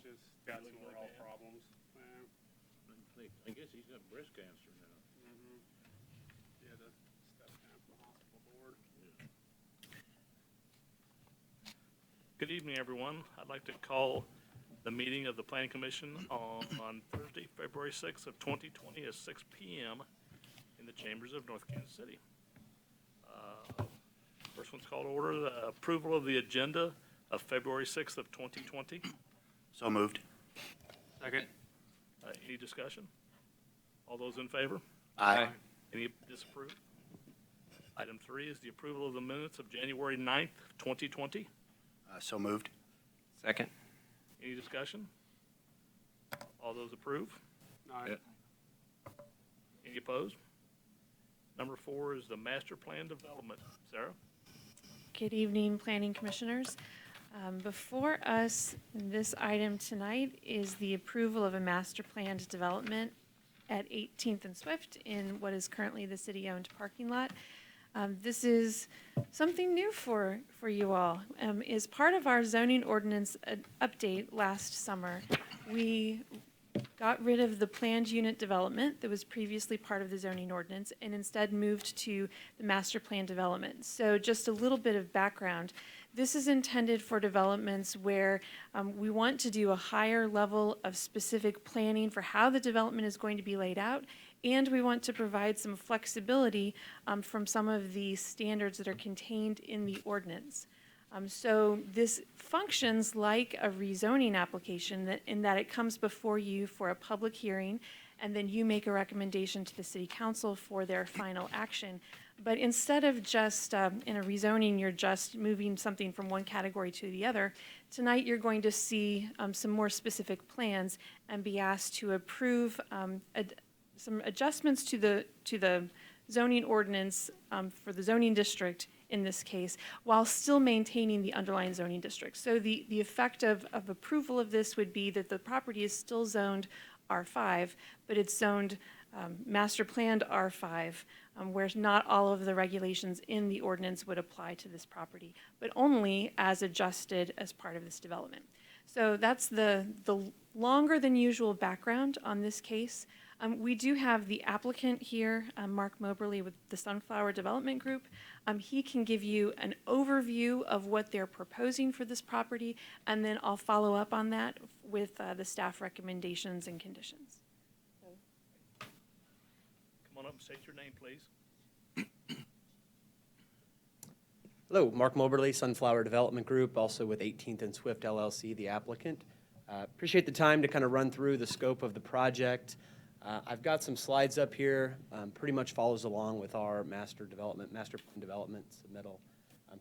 just got some oral problems. I guess he's got breast cancer now. He had to step down from the hospital board. Good evening, everyone. I'd like to call the meeting of the Planning Commission on Thursday, February 6th of 2020 at 6 p.m. in the chambers of North Kansas City. First one's called to order, the approval of the agenda of February 6th of 2020. So moved. Second. Any discussion? All those in favor? Aye. Any disapproved? Item 3 is the approval of the minutes of January 9th, 2020. So moved. Second. Any discussion? All those approve? Aye. Yeah. Any opposed? Number 4 is the master plan development. Sarah? Good evening, Planning Commissioners. Before us, this item tonight is the approval of a master planned development at 18th and Swift in what is currently the city-owned parking lot. This is something new for you all. As part of our zoning ordinance update last summer, we got rid of the planned unit development that was previously part of the zoning ordinance and instead moved to the master plan development. So just a little bit of background. This is intended for developments where we want to do a higher level of specific planning for how the development is going to be laid out, and we want to provide some flexibility from some of the standards that are contained in the ordinance. So this functions like a rezoning application in that it comes before you for a public hearing, and then you make a recommendation to the city council for their final action. But instead of just in a rezoning, you're just moving something from one category to the other, tonight you're going to see some more specific plans and be asked to approve some adjustments to the zoning ordinance for the zoning district in this case, while still maintaining the underlying zoning district. So the effect of approval of this would be that the property is still zoned R5, but it's zoned master planned R5, where not all of the regulations in the ordinance would apply to this property, but only as adjusted as part of this development. So that's the longer than usual background on this case. We do have the applicant here, Mark Moberly with the Sunflower Development Group. He can give you an overview of what they're proposing for this property, and then I'll follow up on that with the staff recommendations and conditions. Come on up and state your name, please. Hello, Mark Moberly, Sunflower Development Group, also with 18th and Swift LLC, the applicant. Appreciate the time to kind of run through the scope of the project. I've got some slides up here, pretty much follows along with our master plan development submittal.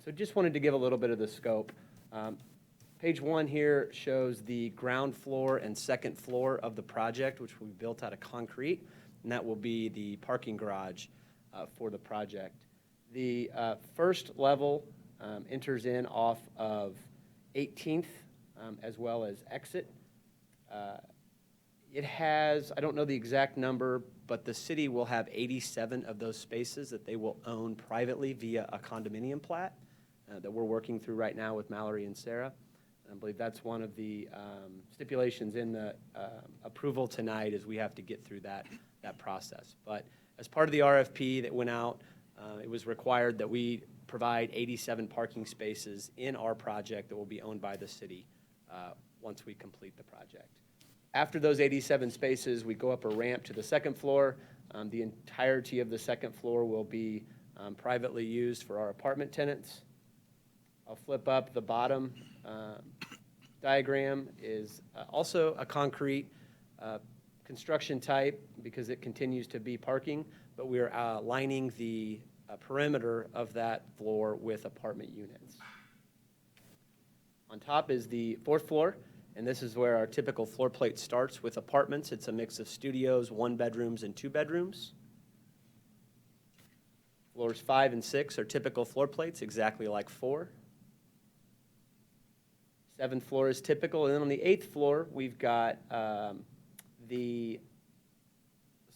So just wanted to give a little bit of the scope. Page 1 here shows the ground floor and second floor of the project, which we built out of concrete, and that will be the parking garage for the project. The first level enters in off of 18th as well as exit. It has, I don't know the exact number, but the city will have 87 of those spaces that they will own privately via a condominium plat that we're working through right now with Mallory and Sarah. I believe that's one of the stipulations in the approval tonight is we have to get through that process. But as part of the RFP that went out, it was required that we provide 87 parking spaces in our project that will be owned by the city once we complete the project. After those 87 spaces, we go up a ramp to the second floor. The entirety of the second floor will be privately used for our apartment tenants. I'll flip up the bottom diagram is also a concrete construction type because it continues to be parking, but we are lining the perimeter of that floor with apartment units. On top is the fourth floor, and this is where our typical floor plate starts with apartments. It's a mix of studios, 1 bedrooms, and 2 bedrooms. Floors 5 and 6 are typical floor plates, exactly like 4. 7th floor is typical, and then on the 8th floor, we've got the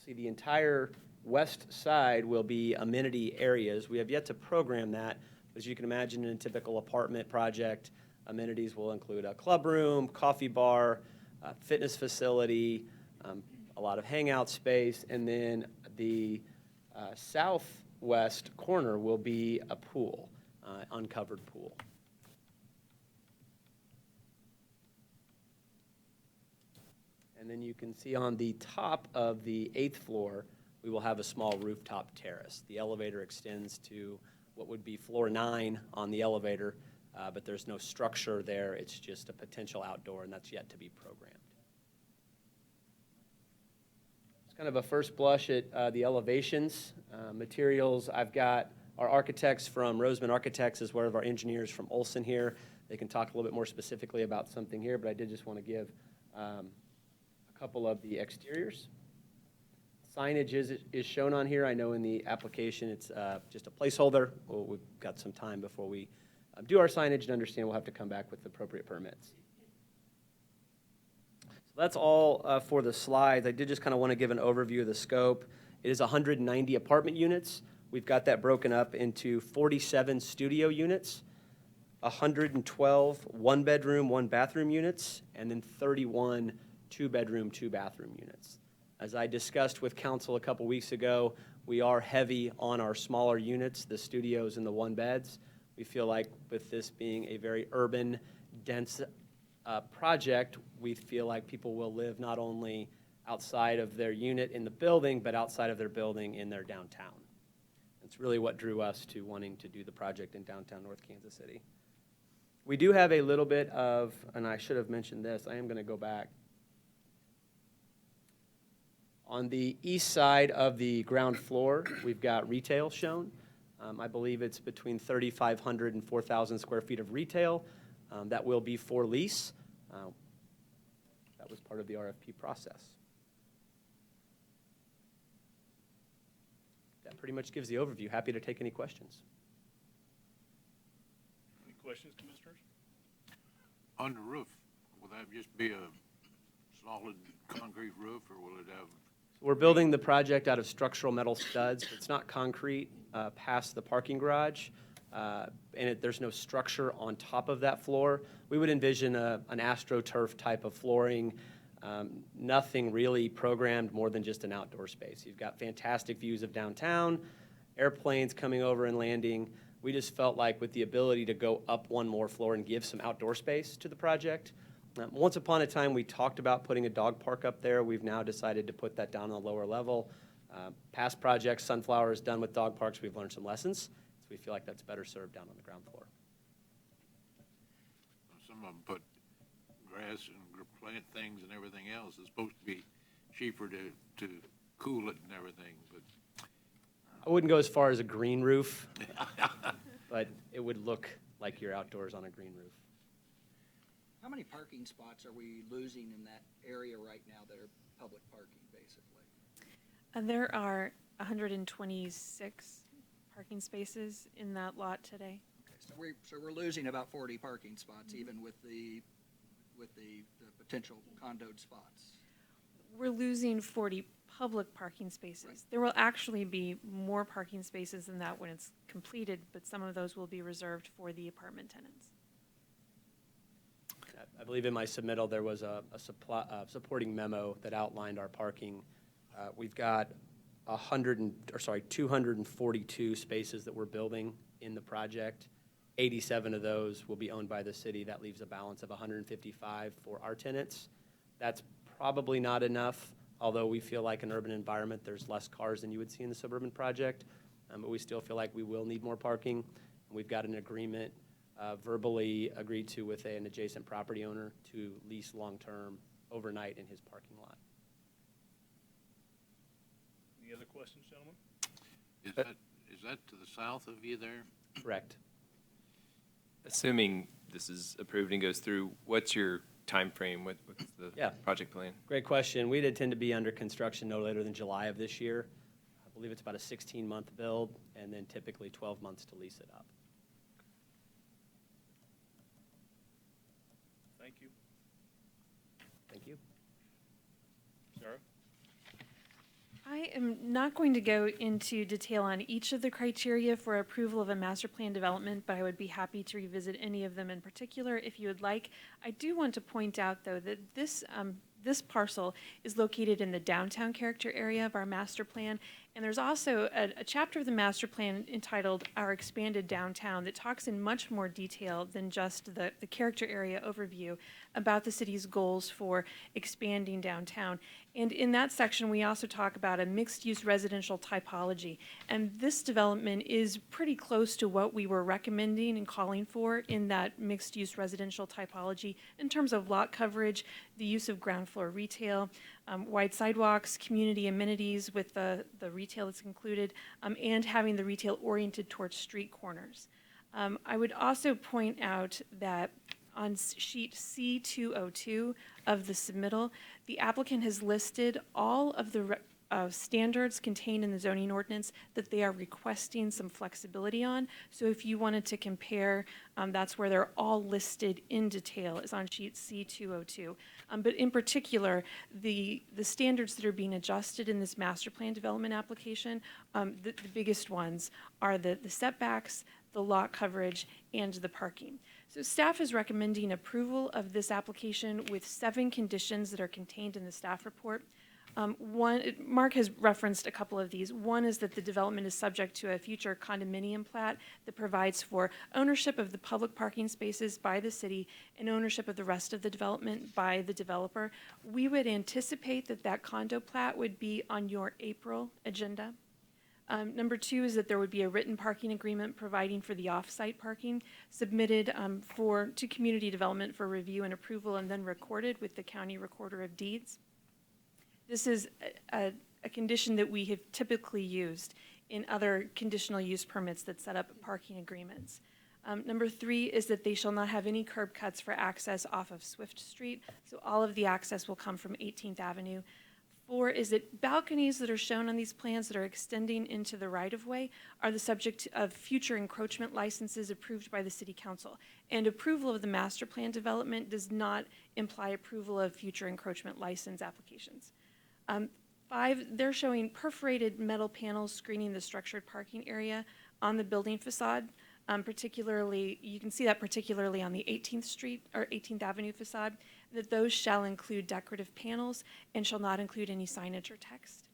entire west side will be amenity areas. We have yet to program that. As you can imagine, in a typical apartment project, amenities will include a club room, coffee bar, fitness facility, a lot of hangout space, and then the southwest corner will be a pool, uncovered pool. And then you can see on the top of the 8th floor, we will have a small rooftop terrace. The elevator extends to what would be floor 9 on the elevator, but there's no structure there. It's just a potential outdoor, and that's yet to be programmed. It's kind of a first blush at the elevations. Materials, I've got our architects from Roseman Architects as well as our engineers from Olson here. They can talk a little bit more specifically about something here, but I did just want to give a couple of the exteriors. Signage is shown on here. I know in the application it's just a placeholder. Well, we've got some time before we do our signage and understand we'll have to come back with appropriate permits. So that's all for the slides. I did just kind of want to give an overview of the scope. It is 190 apartment units. We've got that broken up into 47 studio units, 112 one-bedroom, one-bathroom units, and then 31 two-bedroom, two-bathroom units. As I discussed with council a couple weeks ago, we are heavy on our smaller units, the studios and the one-beds. We feel like with this being a very urban, dense project, we feel like people will live not only outside of their unit in the building, but outside of their building in their downtown. It's really what drew us to wanting to do the project in downtown North Kansas City. We do have a little bit of, and I should have mentioned this, I am going to go back. On the east side of the ground floor, we've got retail shown. I believe it's between 3,500 and 4,000 square feet of retail. That will be for lease. That was part of the RFP process. That pretty much gives the overview. Happy to take any questions. Any questions, commissioners? On the roof, will that just be a solid concrete roof, or will it have? We're building the project out of structural metal studs. It's not concrete past the parking garage, and there's no structure on top of that floor. We would envision an AstroTurf type of flooring, nothing really programmed more than just an outdoor space. You've got fantastic views of downtown, airplanes coming over and landing. We just felt like with the ability to go up one more floor and give some outdoor space to the project. Once upon a time, we talked about putting a dog park up there. We've now decided to put that down on the lower level. Past projects, Sunflower is done with dog parks. We've learned some lessons, so we feel like that's better served down on the ground floor. Some of them put grass and plant things and everything else. It's supposed to be cheaper to cool it and everything, but. I wouldn't go as far as a green roof, but it would look like you're outdoors on a green roof. How many parking spots are we losing in that area right now that are public parking, basically? There are 126 parking spaces in that lot today. Okay, so we're losing about 40 parking spots, even with the potential condoed spots. We're losing 40 public parking spaces. Right. There will actually be more parking spaces than that when it's completed, but some of those will be reserved for the apartment tenants. I believe in my submittal there was a supporting memo that outlined our parking. We've got 242 spaces that we're building in the project. 87 of those will be owned by the city. That leaves a balance of 155 for our tenants. That's probably not enough, although we feel like an urban environment, there's less cars than you would see in the suburban project. But we still feel like we will need more parking. We've got an agreement verbally agreed to with an adjacent property owner to lease long-term overnight in his parking lot. Any other questions, gentlemen? Is that to the south of you there? Correct. Assuming this is approved and goes through, what's your time frame? What's the project plan? Great question. We'd intend to be under construction no later than July of this year. I believe it's about a 16-month build, and then typically 12 months to lease it up. Thank you. Thank you. Sarah? I I am not going to go into detail on each of the criteria for approval of a master plan development, but I would be happy to revisit any of them in particular if you would like. I do want to point out, though, that this parcel is located in the downtown character area of our master plan, and there's also a chapter of the master plan entitled Our Expanded Downtown that talks in much more detail than just the character area overview about the city's goals for expanding downtown. And in that section, we also talk about a mixed-use residential typology. And this development is pretty close to what we were recommending and calling for in that mixed-use residential typology in terms of lot coverage, the use of ground floor retail, wide sidewalks, community amenities with the retail that's included, and having the retail oriented towards street corners. I would also point out that on sheet C202 of the submittal, the applicant has listed all of the standards contained in the zoning ordinance that they are requesting some flexibility on. So if you wanted to compare, that's where they're all listed in detail, is on sheet C202. But in particular, the standards that are being adjusted in this master plan development application, the biggest ones are the setbacks, the lot coverage, and the parking. So staff is recommending approval of this application with 7 conditions that are contained in the staff report. Mark has referenced a couple of these. One is that the development is subject to a future condominium plat that provides for ownership of the public parking spaces by the city and ownership of the rest of the development by the developer. We would anticipate that that condo plat would be on your April agenda. Number 2 is that there would be a written parking agreement providing for the off-site parking submitted to community development for review and approval and then recorded with the county recorder of deeds. This is a condition that we have typically used in other conditional use permits that set up parking agreements. Number 3 is that they shall not have any curb cuts for access off of Swift Street, so all of the access will come from 18th Avenue. 4 is that balconies that are shown on these plans that are extending into the right-of-way are the subject of future encroachment licenses approved by the City Council. And approval of the master plan development does not imply approval of future encroachment license applications. 5, they're showing perforated metal panels screening the structured parking area on the building facade. Particularly, you can see that particularly on the 18th Street or 18th Avenue facade, that those shall include decorative panels and shall not include any signage or text.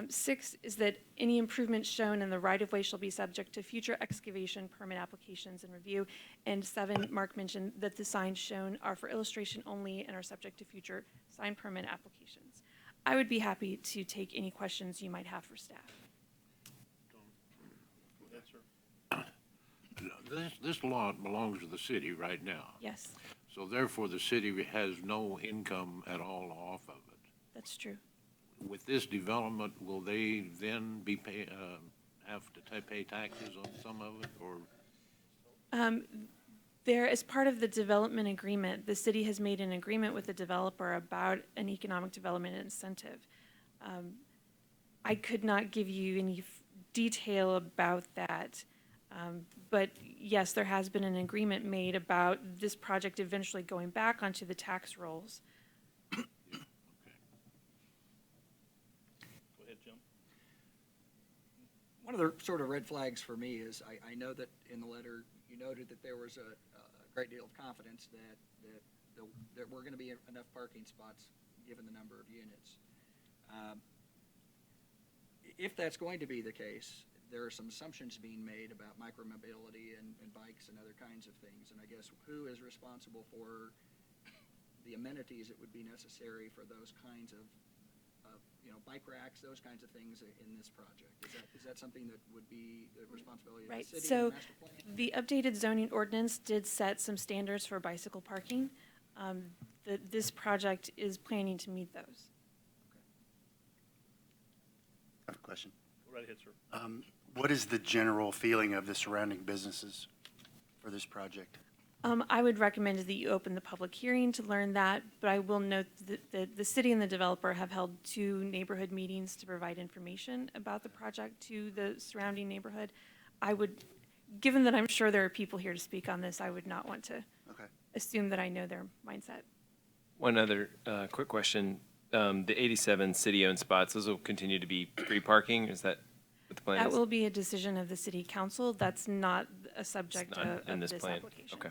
6 is that any improvements shown in the right-of-way shall be subject to future excavation permit applications and review. And 7, Mark mentioned that the signs shown are for illustration only and are subject to future sign permit applications. I would be happy to take any questions you might have for staff. This lot belongs to the city right now. Yes, So therefore, the city has no income at all off of it. that's true. With this development, will they then be have to pay taxes on some of it, or? There, as part of the development agreement, the city has made an agreement with the developer about an economic development incentive. I could not give you any detail about that. But yes, there has been an agreement made about this project eventually going back onto the tax rolls. Go ahead, Jim. One of the sort of red flags for me is I know that in the letter you noted that there was a great deal of confidence that there were going to be enough parking spots given the number of units. If that's going to be the case, there are some assumptions being made about micromobility and bikes and other kinds of things. And I guess who is responsible for the amenities that would be necessary for those kinds of bike racks, those kinds of things in this project? Is that something that would be the responsibility of Right, the city so and the master plan? the updated zoning ordinance did set some standards for bicycle parking. This project is planning to meet those. I have a question. Go right ahead, sir. What is the general feeling of the surrounding businesses for this project? I would recommend that you open the public hearing to learn that, but I will note that the city and the developer have held 2 neighborhood meetings to provide information about the project to the surrounding neighborhood. Given that I'm sure there are people here to speak on this, I would not want to assume that I know their mindset. One other quick question. The 87 city-owned spots, those will continue to be free parking? Is that what the plan That is? will be a decision of the city council. That's not a subject Not of in this this plan? application. Okay.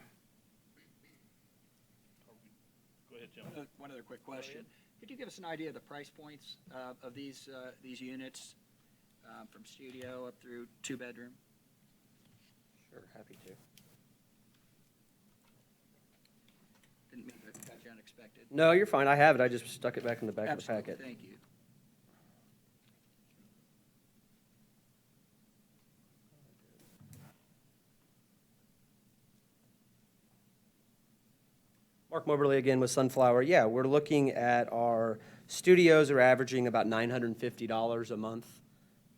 Go ahead, Jim. One other quick question. Could you give us an idea of the price points of these units from studio up through two-bedroom? Sure, happy to. Didn't mean to catch you unexpected. No, you're fine. I have it. I just stuck it back in the back of the Absolutely, packet. thank you. Mark Moberly again with Sunflower. Yeah, we're looking at our studios are averaging about $950 a month.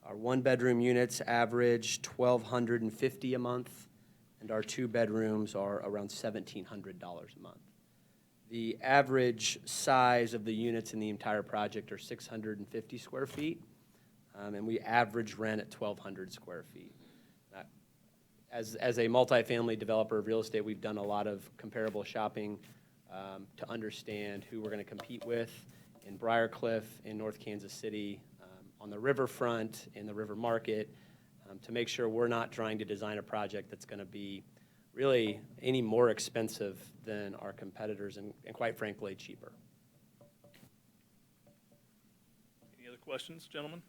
Our one-bedroom units average $1,250 a month, and our two bedrooms are around $1,700 a month. The average size of the units in the entire project are 650 square feet, and we average rent at 1,200 square feet. As a multifamily developer of real estate, we've done a lot of comparable shopping to understand who we're going to compete with in Briarcliff, in North Kansas City, on the riverfront, in the river market, to make sure we're not trying to design a project that's going to be really any more expensive than our competitors and quite frankly, cheaper. Any other questions, gentlemen?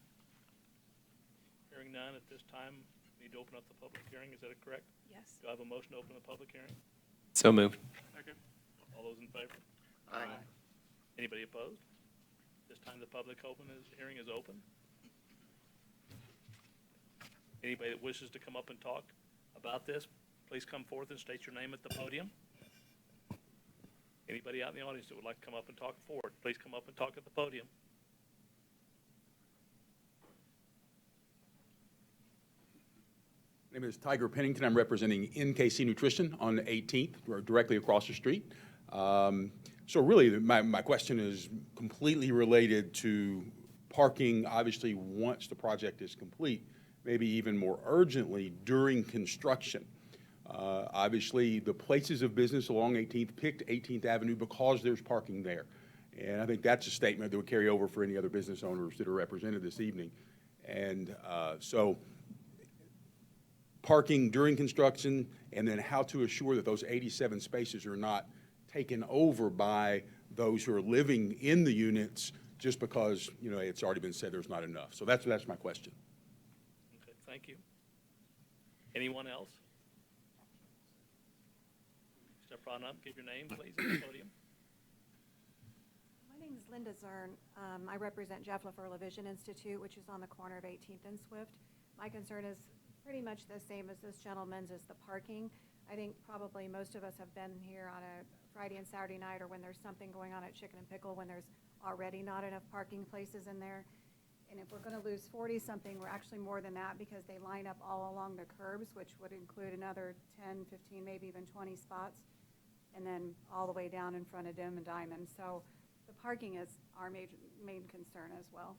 Hearing none at this time, need to open up the public hearing. Is that correct? Yes. Do I have a motion to open the public hearing? So moved. Second. All those in favor? Aye. Anybody opposed? This time the public hearing is open. Anybody that wishes to come up and talk about this, please come forth and state your name at the podium. Anybody out in the audience that would like to come up and talk forward, please come up and talk at the podium. My name is Tiger Pennington. I'm representing NKC Nutrition on the 18th. We're directly across the street. So really, my question is completely related to parking, obviously, once the project is complete, maybe even more urgently during construction. Obviously, the places of business along 18th picked 18th Avenue because there's parking there. And I think that's a statement that would carry over for any other business owners that are represented this evening. And so parking during construction, and then how to assure that those 87 spaces are not taken over by those who are living in the units just because, you know, it's already been said there's not enough. So that's my question. Okay, thank you. Anyone else? Step right up, give your name, please, at the podium. My name is Linda Zern. I represent Jeff LaFleur Vision Institute, which is on the corner of 18th and Swift. My concern is pretty much the same as this gentleman's, is the parking. I think probably most of us have been here on a Friday and Saturday night, or when there's something going on at Chicken and Pickle, when there's already not enough parking places in there. And if we're gonna lose 40-something, we're actually more than that, because they line up all along the curbs, which would include another 10, 15, maybe even 20 spots, and then all the way down in front of Dim and Diamond. So the parking is our main concern as well.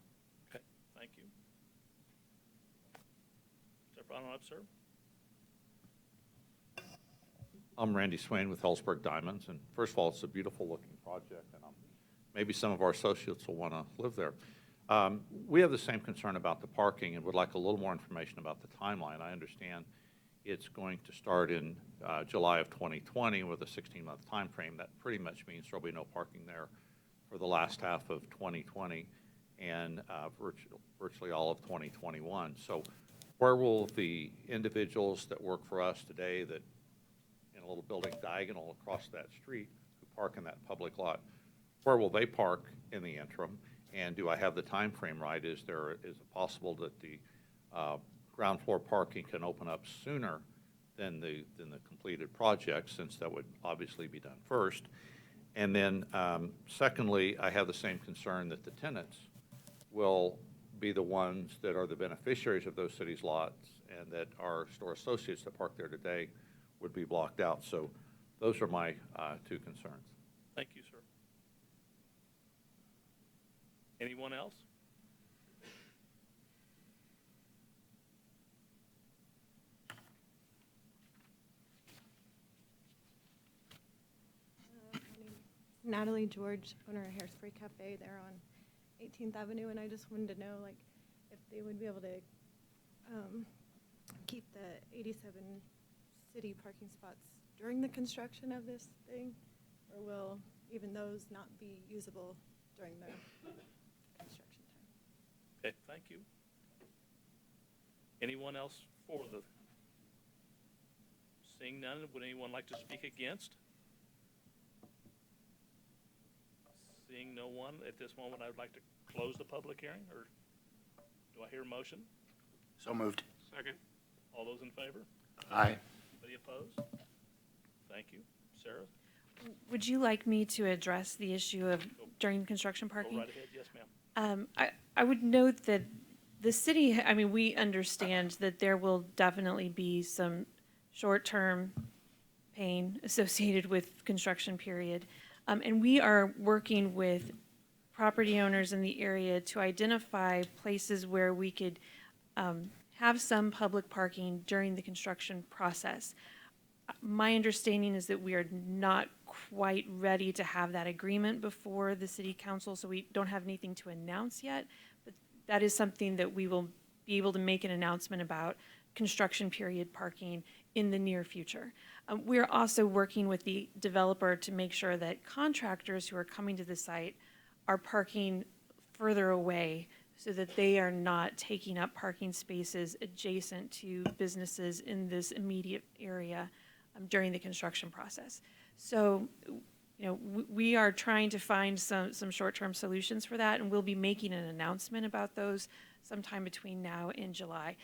Okay, thank you. Step right on up, sir. I'm Randy Swain with Hellsberg Diamonds, and first of all, it's a beautiful-looking project, and maybe some of our associates will want to live there. We have the same concern about the parking and would like a little more information about the timeline. I understand it's going to start in July of 2020 with a 16-month time frame. That pretty much means there'll be no parking there for the last half of 2020 and virtually all of 2021. So where will the individuals that work for us today that in a little building diagonal across that street who park in that public lot, where will they park in the interim? And do I have the time frame right? Is it possible that the ground floor parking can open up sooner than the completed project, since that would obviously be done first? And then secondly, I have the same concern that the tenants will be the ones that are the beneficiaries of those cities' lots, and that our store associates that park there today would be blocked out. So those are my two concerns. Thank you, sir. Anyone else? Natalie George, owner of Hairspray Cafe there on 18th Avenue, and I just wanted to know, like, if they would be able to keep the 87 city parking spots during the construction of this thing, or will even those not be usable during the construction time? Okay, thank you. Anyone else for the? Seeing none, would anyone like to speak against? Seeing no one, at this moment, I would like to close the public hearing, or do I hear a motion? So moved. Second. All those in favor? Aye. Anybody opposed? Thank you. Sarah, Would you like me to address the issue of during construction go parking? right ahead. Yes, ma'am. I would note that the city, I mean, we understand that there will definitely be some short-term pain associated with construction period. And we are working with property owners in the area to identify places where we could have some public parking during the construction process. My understanding is that we are not quite ready to have that agreement before the city council, so we don't have anything to announce yet. But that is something that we will be able to make an announcement about, construction period parking in the near future. We're also working with the developer to make sure that contractors who are coming to the site are parking further away so that they are not taking up parking spaces adjacent to businesses in this immediate area during the construction process. So, you know, we are trying to find some short-term solutions for that, and we'll be making an announcement about those sometime between now and July.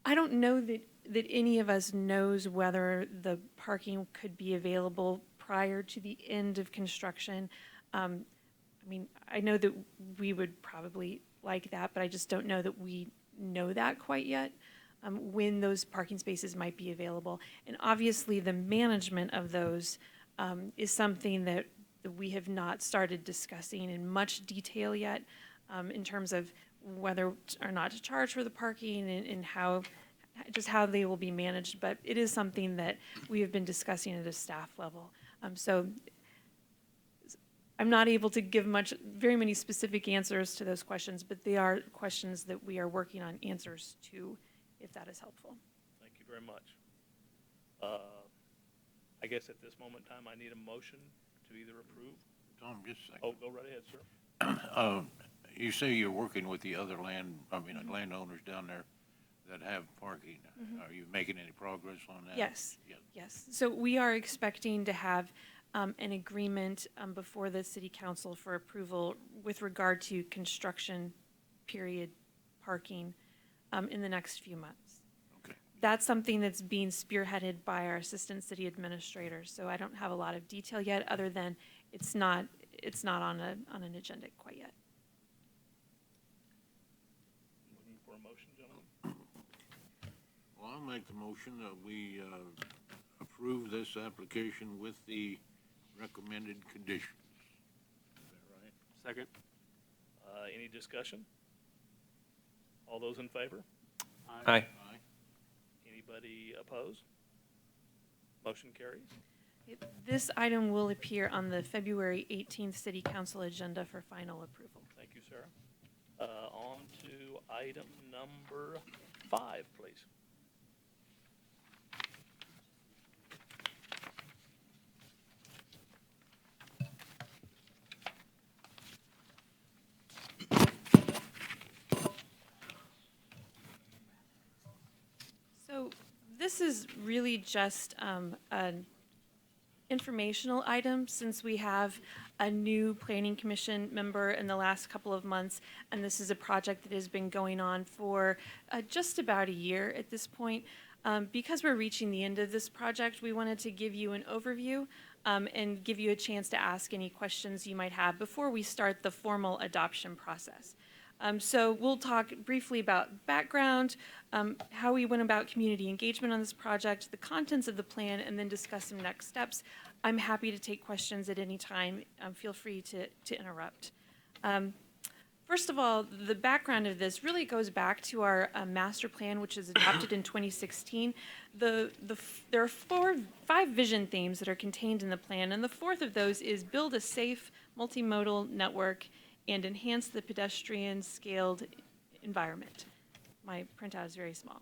I don't know that any of us knows whether the parking could be available prior to the end of construction. I mean, I know that we would probably like that, but I just don't know that we know that quite yet, when those parking spaces might be available. And obviously, the management of those is something that we have not started discussing in much detail yet, in terms of whether or not to charge for the parking and how they will be managed. But it is something that we have been discussing at a staff level. So I'm not able to give very many specific answers to those questions, but they are questions that we are working on answers to, if that is helpful. Thank you very much. I guess at this moment in time, I need a motion to either approve. Tom, just a second. Oh, go right ahead, sir. You say you're working with the other landowners down there that have parking. Are you making any progress on that? Yes, yes. So we are expecting to have an agreement before the city council for approval with regard to construction period parking in the next few months. Okay. That's something that's being spearheaded by our assistant city administrator. So I don't have a lot of detail yet, other than it's not on an agenda quite yet. Looking for a motion, gentlemen? Well, I'll make the motion that we approve this application with the recommended conditions. Is that right? Second. Any discussion? All those in favor? Aye. Aye. Anybody opposed? Motion carries. This item will appear on the February 18th city council agenda for final approval. Thank you, Sarah. On to item number 5, please. So this is really just an informational item, since we have a new planning commission member in the last couple of months, and this is a project that has been going on for just about a year at this point. Because we're reaching the end of this project, we wanted to give you an overview and give you a chance to ask any questions you might have before we start the formal adoption process. So we'll talk briefly about background, how we went about community engagement on this project, the contents of the plan, and then discuss some next steps. I'm happy to take questions at any time. Feel free to interrupt. First of all, the background of this really goes back to our master plan, which was adopted in 2016. There are five vision themes that are contained in the plan, and the fourth of those is build a safe multimodal network and enhance the pedestrian scaled environment. My printout is very small.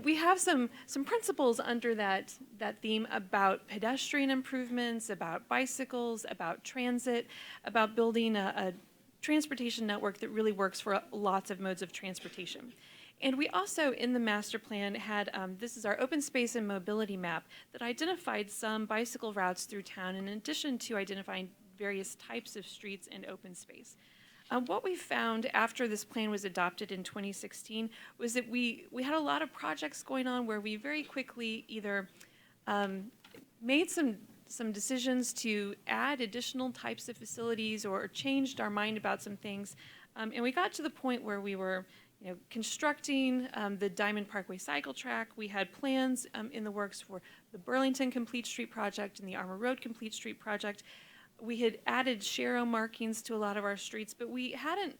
We have some principles under that theme about pedestrian improvements, about bicycles, about transit, about building a transportation network that really works for lots of modes of transportation. And we also, in the master plan, had, this is our open space and mobility map that identified some bicycle routes through town in addition to identifying various types of streets and open space. What we found after this plan was adopted in 2016 was that we had a lot of projects going on where we very quickly either made some decisions to add additional types of facilities or changed our mind about some things. And we got to the point where we were constructing the Diamond Parkway cycle track. We had plans in the works for the Burlington Complete Street project and the Armour Road Complete Street project. We had added Sharrow markings to a lot of our streets, but we hadn't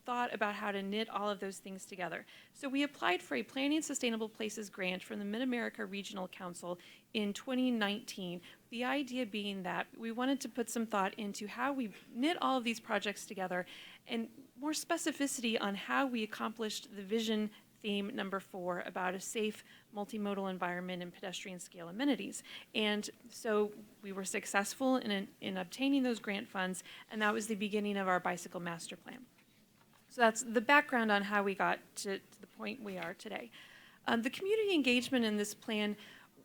thought about how to knit all of those things together. So we applied for a Planning Sustainable Places grant from the Mid-America Regional Council in 2019, the idea being that we wanted to put some thought into how we knit all of these projects together and more specificity on how we accomplished the vision theme number 4 about a safe multimodal environment and pedestrian scale amenities. And so we were successful in obtaining those grant funds, and that was the beginning of our bicycle master plan. So that's the background on how we got to the point we are today. The community engagement in this plan,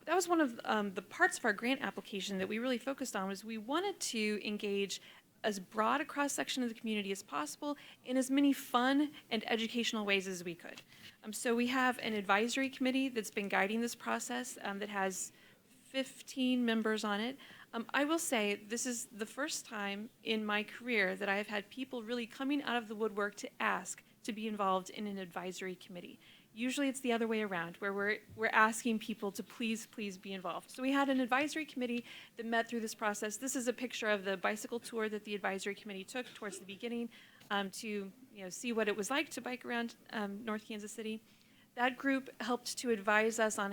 that was one of the parts of our grant application that we really focused on, was we wanted to engage as broad a cross-section of the community as possible in as many fun and educational ways as we could. So we have an advisory committee that's been guiding this process that has 15 members on it. I will say this is the first time in my career that I have had people really coming out of the woodwork to ask to be involved in an advisory committee. Usually it's the other way around, where we're asking people to please be involved. So we had an advisory committee that met through this process. This is a picture of the bicycle tour that the advisory committee took towards the beginning to see what it was like to bike around North Kansas City. That group helped to advise us on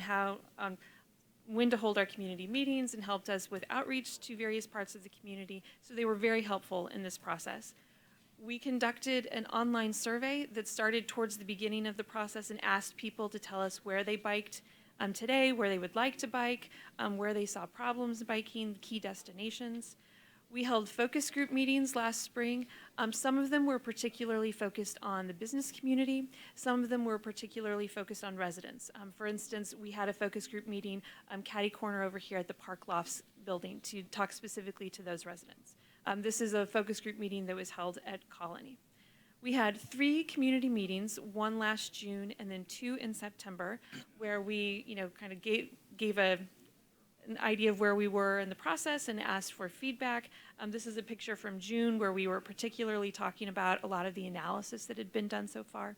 when to hold our community meetings and helped us with outreach to various parts of the community. So they were very helpful in this process. We conducted an online survey that started towards the beginning of the process and asked people to tell us where they biked today, where they would like to bike, where they saw problems biking, key destinations. We held focus group meetings last spring. Some of them were particularly focused on the business community. Some of them were particularly focused on residents. For instance, we had a focus group meeting catty corner over here at the Park Lofts building to talk specifically to those residents. This is a focus group meeting that was held at Colony. We had 3 community meetings, one last June and then 2 in September, where we kind of gave an idea of where we were in the process and asked for feedback. This is a picture from June where we were particularly talking about a lot of the analysis that had been done so far.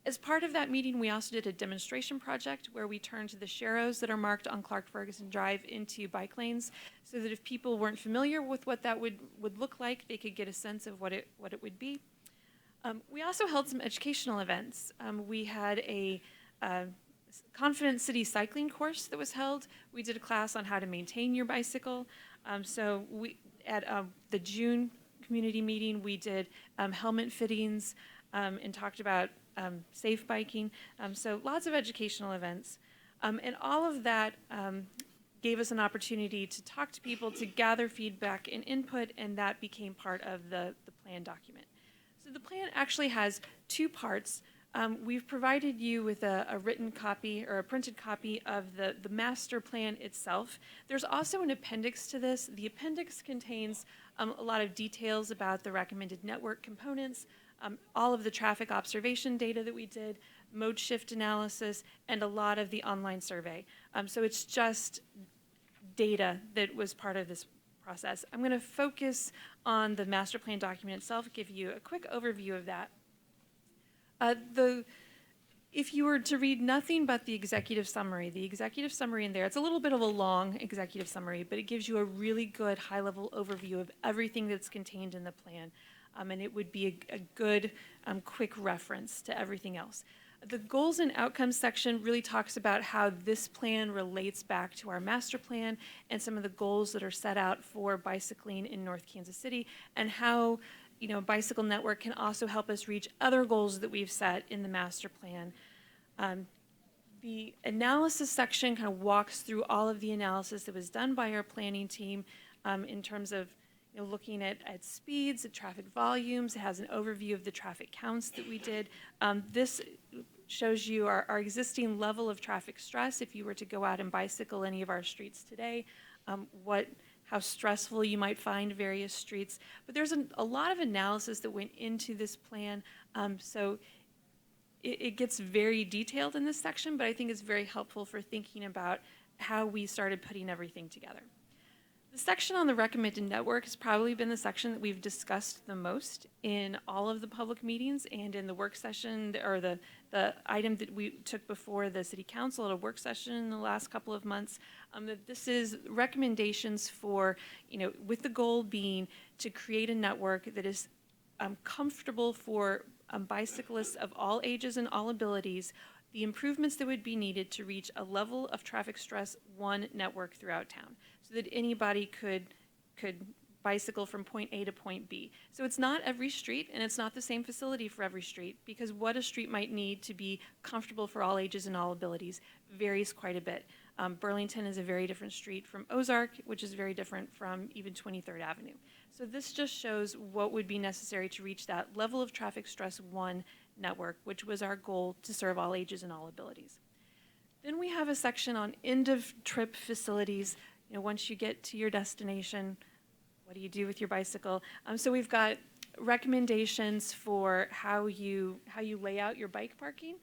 As part of that meeting, we also did a demonstration project where we turned the Sharrows that are marked on Clark Ferguson Drive into bike lanes so that if people weren't familiar with what that would look like, they could get a sense of what it would be. We also held some educational events. We had a Confident City cycling course that was held. We did a class on how to maintain your bicycle. So we at the June community meeting, we did helmet fittings and talked about safe biking. So lots of educational events. And all of that gave us an opportunity to talk to people, to gather feedback and input, and that became part of the plan document. So the plan actually has 2 parts. We've provided you with a written copy or a printed copy of the master plan itself. There's also an appendix to this. The appendix contains a lot of details about the recommended network components, all of the traffic observation data that we did, mode shift analysis, and a lot of the online survey. So it's just data that was part of this process. I'm going to focus on the master plan document itself, give you a quick overview of that. If you were to read nothing but the executive summary in there, it's a little bit of a long executive summary, but it gives you a really good high-level overview of everything that's contained in the plan. and it would be a good, quick reference to everything else. The goals and outcomes section really talks about how this plan relates back to our master plan and some of the goals that are set out for bicycling in North Kansas City, and how, Bicycle Network can also help us reach other goals that we've set in the master plan. The analysis section kind of walks through all of the analysis that was done by our planning team in terms of looking at speeds, at traffic volumes. It has an overview of the traffic counts that we did. This shows you our existing level of traffic stress if you were to go out and bicycle any of our streets today, how stressful you might find various streets. But there's a lot of analysis that went into this plan, so it gets very detailed in this section, but I think it's very helpful for thinking about how we started putting everything together. The section on the recommended network has probably been the section that we've discussed the most in all of the public meetings and in the work session, or the item that we took before the city council at a work session in the last couple of months. That this is recommendations for, with the goal being to create a network that is comfortable for bicyclists of all ages and all abilities, the improvements that would be needed to reach a level of traffic stress 1 network throughout town, so that anybody could bicycle from point A to point B. So it's not every street, and it's not the same facility for every street, because what a street might need to be comfortable for all ages and all abilities varies quite a bit. Burlington is a very different street from Ozark, which is very different from even 23rd Avenue. So this just shows what would be necessary to reach that level of traffic stress 1 network, which was our goal to serve all ages and all abilities. Then we have a section on end-of-trip facilities. Once you get to your destination, what do you do with your bicycle? So we've got recommendations for how you lay out your bike parking,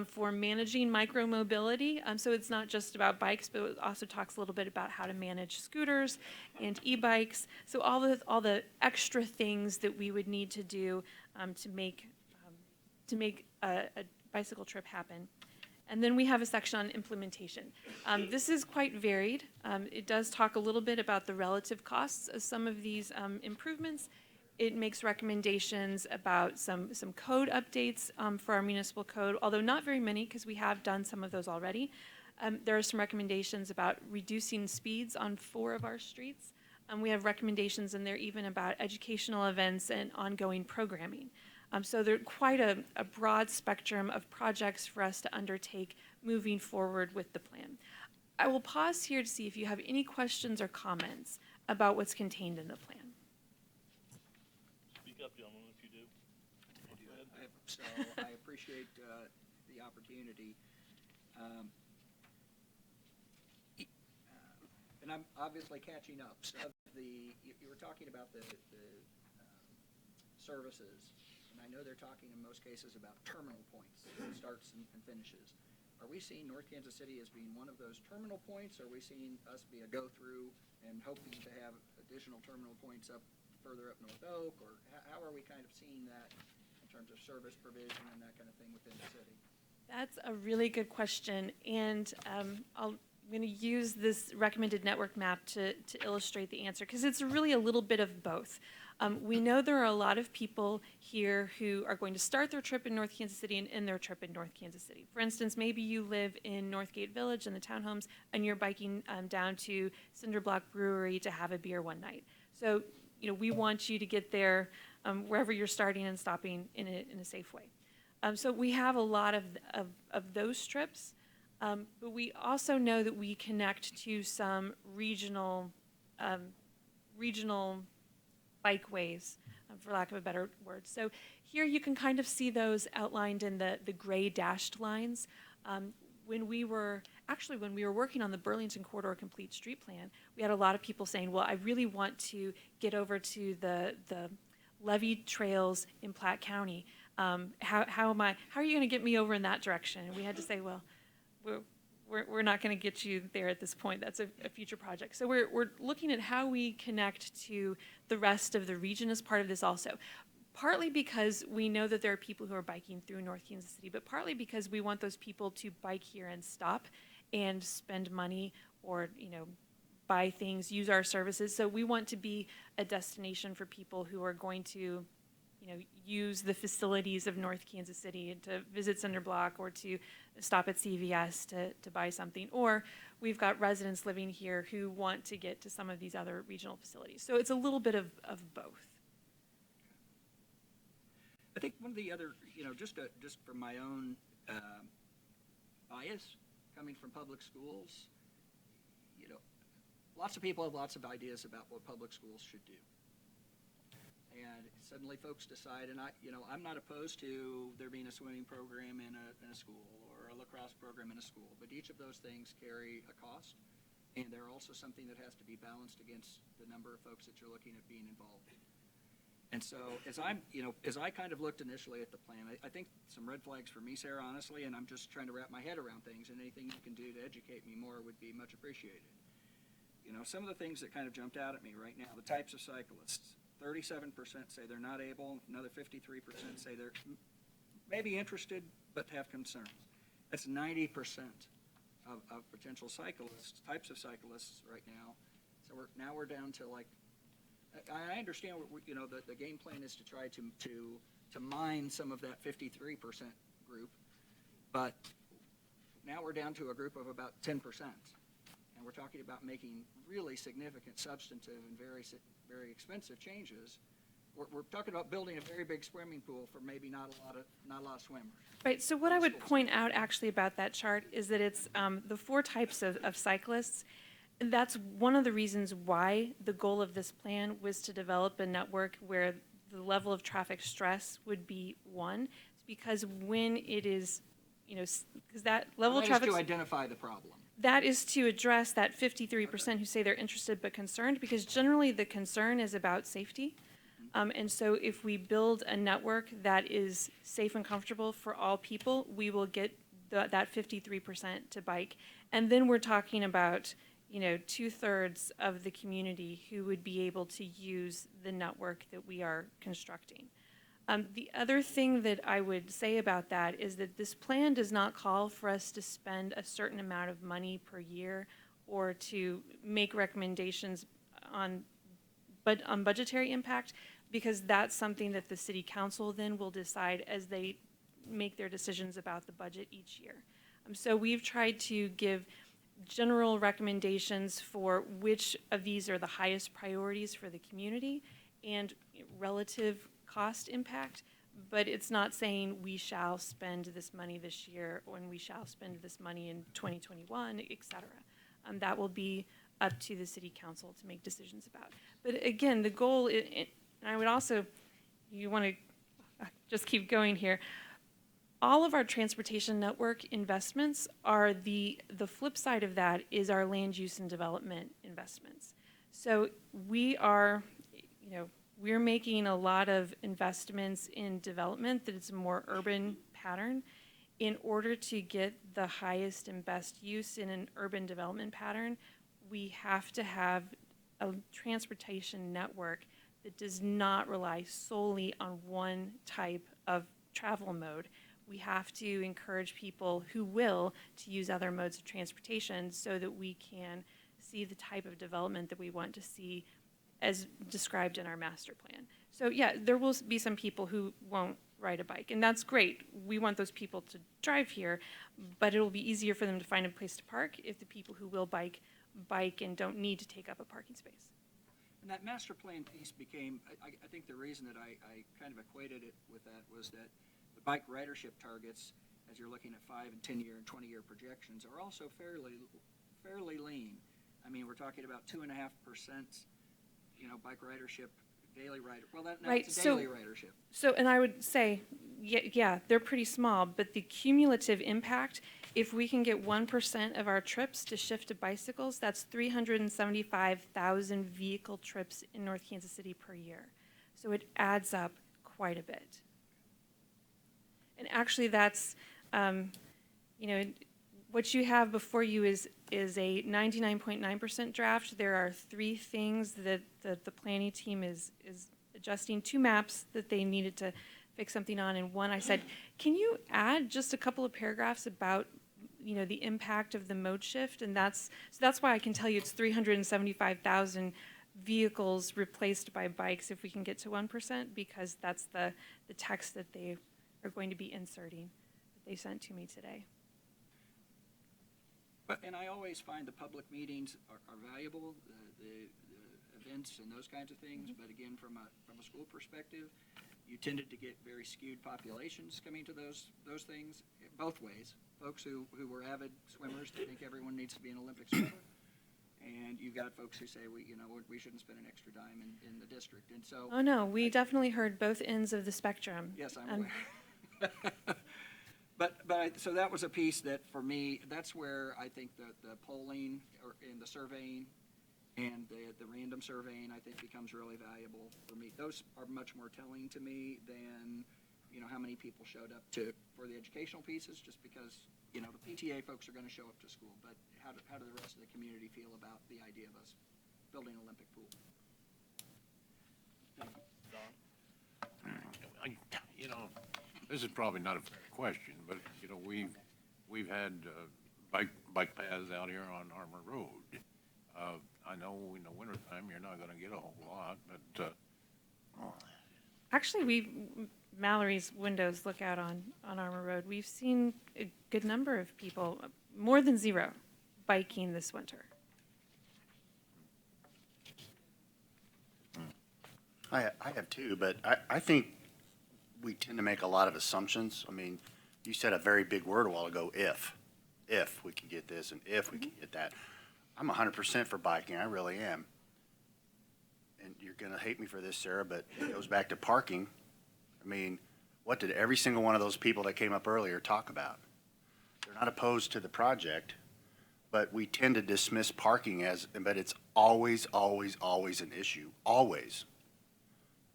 for managing micromobility. So it's not just about bikes, but it also talks a little bit about how to manage scooters and e-bikes. So all the extra things that we would need to do to make a bicycle trip happen. And then we have a section on implementation. This is quite varied. It does talk a little bit about the relative costs of some of these improvements. It makes recommendations about some code updates for our municipal code, although not very many, because we have done some of those already. There are some recommendations about reducing speeds on 4 of our streets. We have recommendations in there even about educational events and ongoing programming. So there's quite a broad spectrum of projects for us to undertake moving forward with the plan. I will pause here to see if you have any questions or comments about what's contained in the plan. Speak up, gentlemen, if you do. So I appreciate the opportunity. And I'm obviously catching up. So you were talking about the services, and I know they're talking in most cases about terminal points, starts and finishes. Are we seeing North Kansas City as being one of those terminal points? Are we seeing us be a go-through and hoping to have additional terminal points further up North Oak? Or how are we kind of seeing that in terms of service provision and that kind of thing within the city? That's a really good question, and I'm going to use this recommended network map to illustrate the answer, because it's really a little bit of both. We know there are a lot of people here who are going to start their trip in North Kansas City and end their trip in North Kansas City. For instance, maybe you live in Northgate Village in the townhomes, and you're biking down to Cinderblock Brewery to have a beer one night. So, we want you to get there wherever you're starting and stopping in a safe way. So we have a lot of those trips, but we also know that we connect to some regional bikeways, for lack of a better word. So here you can kind of see those outlined in the gray dashed lines. When we were working on the Burlington Corridor Complete Street Plan, we had a lot of people saying, well, I really want to get over to the levee trails in Platte County. How are you going to get me over in that direction? And we had to say, well, we're not going to get you there at this point. That's a future project. So we're looking at how we connect to the rest of the region as part of this also. Partly because we know that there are people who are biking through North Kansas City, but partly because we want those people to bike here and stop and spend money or, buy things, use our services. So we want to be a destination for people who are going to use the facilities of North Kansas City and to visit Cinder Block or to stop at CVS to buy something. Or we've got residents living here who want to get to some of these other regional facilities. So it's a little bit of both. I think one of the other, just from my own bias, coming from public schools, lots of people have lots of ideas about what public schools should do. And suddenly folks decide, and I'm not opposed to there being a swimming program in a school or a lacrosse program in a school, but each of those things carry a cost, and they're also something that has to be balanced against the number of folks that you're looking at being involved. And so as I kind of looked initially at the plan, I think some red flags for me, Sarah, honestly, and I'm just trying to wrap my head around things, and anything you can do to educate me more would be much appreciated. Some of the things that kind of jumped out at me right now, the types of cyclists, 37% say they're not able, another 53% say they're maybe interested but have concerns. That's 90% of potential cyclists, types of cyclists right now. So we're down to like, I understand the game plan is to try to mine some of that 53% group, but now we're down to a group of about 10%. And we're talking about making really significant, substantive, and very, very expensive changes. We're talking about building a very big swimming pool for maybe not a lot of swimmers. Right, so what I would point out actually about that chart is that it's the 4 types of cyclists. And that's one of the reasons why the goal of this plan was to develop a network where the level of traffic stress would be 1. It's because when it is, because that level of traffic... That is to identify the problem. That is to address that 53% who say they're interested but concerned, because generally the concern is about safety. And so if we build a network that is safe and comfortable for all people, we will get that 53% to bike. And then we're talking about, 2/3 of the community who would be able to use the network that we are constructing. The other thing that I would say about that is that this plan does not call for us to spend a certain amount of money per year or to make recommendations on budgetary impact, because that's something that the city council then will decide as they make their decisions about the budget each year. So we've tried to give general recommendations for which of these are the highest priorities for the community and relative cost impact, but it's not saying we shall spend this money this year or we shall spend this money in 2021, et cetera. That will be up to the city council to make decisions about. But again, the goal, and I would also, you want to just keep going here, all of our transportation network investments are the flip side of that is our land use and development investments. So we are, we're making a lot of investments in development that is a more urban pattern. In order to get the highest and best use in an urban development pattern, we have to have a transportation network that does not rely solely on one type of travel mode. We have to encourage people who will to use other modes of transportation so that we can see the type of development that we want to see as described in our master plan. So yeah, there will be some people who won't ride a bike, and that's great. We want those people to drive here, but it'll be easier for them to find a place to park if the people who will bike and don't need to take up a parking space. And that master plan piece became, I think the reason that I kind of equated it with that was that the bike ridership targets, as you're looking at 5 and 10-year and 20-year projections, are also fairly lean. I mean, we're talking about 2.5%, bike ridership, daily rider. Well, that's daily ridership. So, and I would say, yeah, they're pretty small, but the cumulative impact, if we can get 1% of our trips to shift to bicycles, that's 375,000 vehicle trips in North Kansas City per year. So it adds up quite a bit. And actually that's, what you have before you is a 99.9% draft. There are 3 things that the planning team is adjusting, 2 maps that they needed to fix something on, and one I said, can you add just a couple of paragraphs about the impact of the mode shift? And that's why I can tell you it's 375,000 vehicles replaced by bikes if we can get to 1%, because that's the text that they are going to be inserting, that they sent to me today. And I always find the public meetings are valuable, the events and those kinds of things, but again, from a school perspective, you tended to get very skewed populations coming to those things, both ways. Folks who were avid swimmers that think everyone needs to be an Olympic swimmer, and you've got folks who say, we shouldn't spend an extra dime in the district, and so. Oh, no, we definitely heard both ends of the spectrum. Yes, I'm aware. So that was a piece that, for me, that's where I think the polling and the surveying and the random surveying, I think, becomes really valuable for me. Those are much more telling to me than, how many people showed up for the educational pieces, just because, the PTA folks are going to show up to school. But how do the rest of the community feel about the idea of us building an Olympic pool? This is probably not a fair question, but, we've had bike paths out here on Armour Road. I know in the wintertime, you're not gonna get a whole lot, but, Actually, Mallory's windows look out on Armour Road. We've seen a good number of people, more than zero, biking this winter. I have too, but I think we tend to make a lot of assumptions. I mean, you said a very big word a while ago, if we can get this and if we can get that. I'm 100% for biking, I really am. And you're gonna hate me for this, Sarah, but it goes back to parking. I mean, what did every single one of those people that came up earlier talk about? They're not opposed to the project, but we tend to dismiss parking but it's always, always, always an issue, always.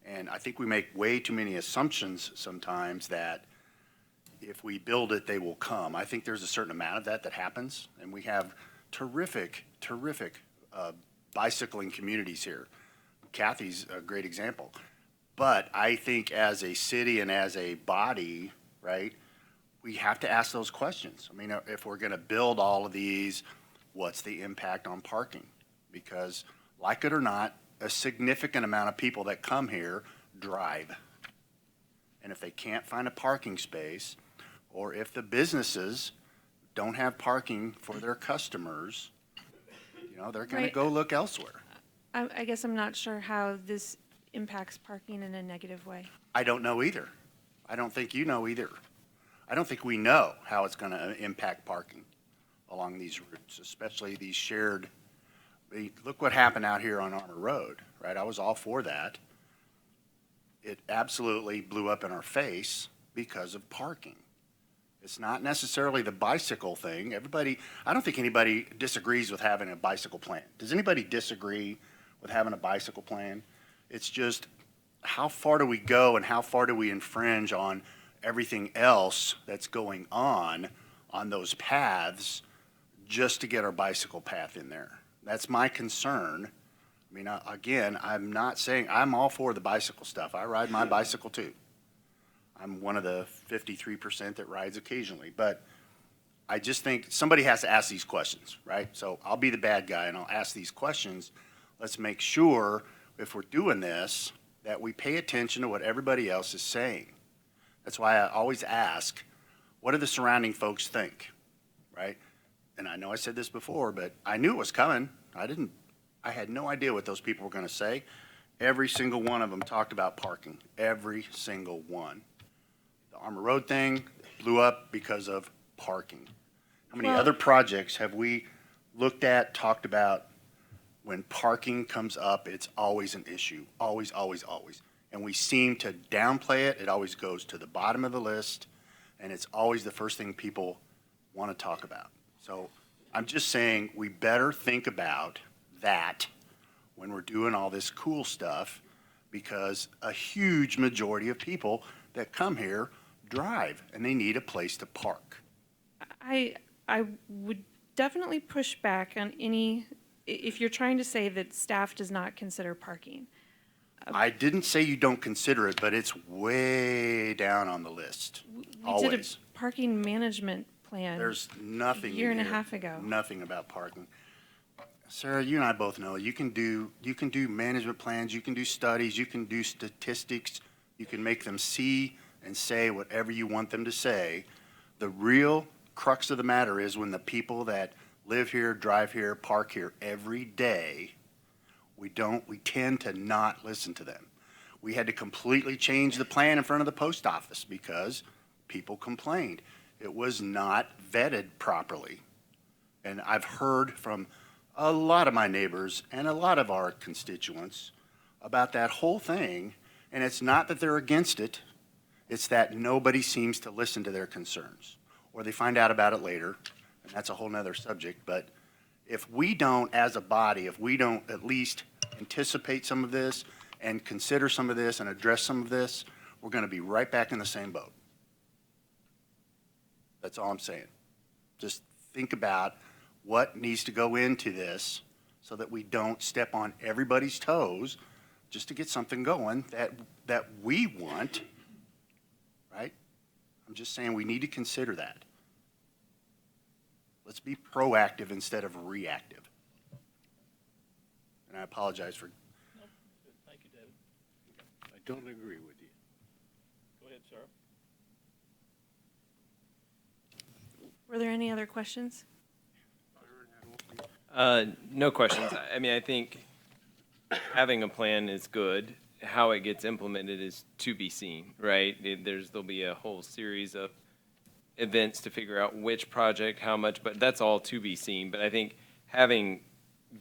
And I think we make way too many assumptions sometimes that if we build it, they will come. I think there's a certain amount of that happens, and we have terrific bicycling communities here. Kathy's a great example. But I think as a city and as a body, right, we have to ask those questions. I mean, if we're going to build all of these, what's the impact on parking? Because, like it or not, a significant amount of people that come here drive. And if they can't find a parking space, or if the businesses don't have parking for their customers, they're going to go look elsewhere. I guess I'm not sure how this impacts parking in a negative way. I don't know either. I don't think you know either. I don't think we know how it's going to impact parking along these routes, especially these shared. Look what happened out here on Armour Road, right? I was all for that. It absolutely blew up in our face because of parking. It's not necessarily the bicycle thing. I don't think anybody disagrees with having a bicycle plan. Does anybody disagree with having a bicycle plan? It's just, how far do we go and how far do we infringe on everything else that's going on those paths just to get our bicycle path in there? That's my concern. I mean, again, I'm not saying, I'm all for the bicycle stuff. I ride my bicycle too. I'm one of the 53% that rides occasionally, but I just think somebody has to ask these questions, right? So I'll be the bad guy and I'll ask these questions. Let's make sure if we're doing this that we pay attention to what everybody else is saying. That's why I always ask, what do the surrounding folks think, right? And I know I said this before, but I knew it was coming. I had no idea what those people were going to say. Every single one of them talked about parking, every single one. The Armour Road thing blew up because of parking. How many other projects have we looked at, talked about? When parking comes up, it's always an issue, always, always, always. And we seem to downplay it. It always goes to the bottom of the list, and it's always the first thing people want to talk about. So I'm just saying we better think about that when we're doing all this cool stuff, because a huge majority of people that come here drive, and they need a place to park. I would definitely push back on if you're trying to say that staff does not consider parking. I didn't say you don't consider it, but it's way down on the list, always. We did a parking management plan. There's nothing a year and a here, half ago. Nothing about parking. Sarah, you and I both know, you can do management plans, you can do studies, you can do statistics, you can make them see and say whatever you want them to say. The real crux of the matter is when the people that live here, drive here, park here every day, we tend to not listen to them. We had to completely change the plan in front of the post office because people complained. It was not vetted properly. And I've heard from a lot of my neighbors and a lot of our constituents about that whole thing. And it's not that they're against it, it's that nobody seems to listen to their concerns. Or they find out about it later, and that's a whole nother subject. But if we don't, as a body, if we don't at least anticipate some of this and consider some of this and address some of this, we're going to be right back in the same boat. That's all I'm saying. Just think about what needs to go into this so that we don't step on everybody's toes just to get something going that we want, right? I'm just saying we need to consider that. Let's be proactive instead of reactive. And I apologize for. Thank you, David. I don't agree with you. Go ahead, Sarah. Were there any other questions? No questions. I mean, I think having a plan is good. How it gets implemented is to be seen, right? There'll be a whole series of events to figure out which project, how much, but that's all to be seen. But I think having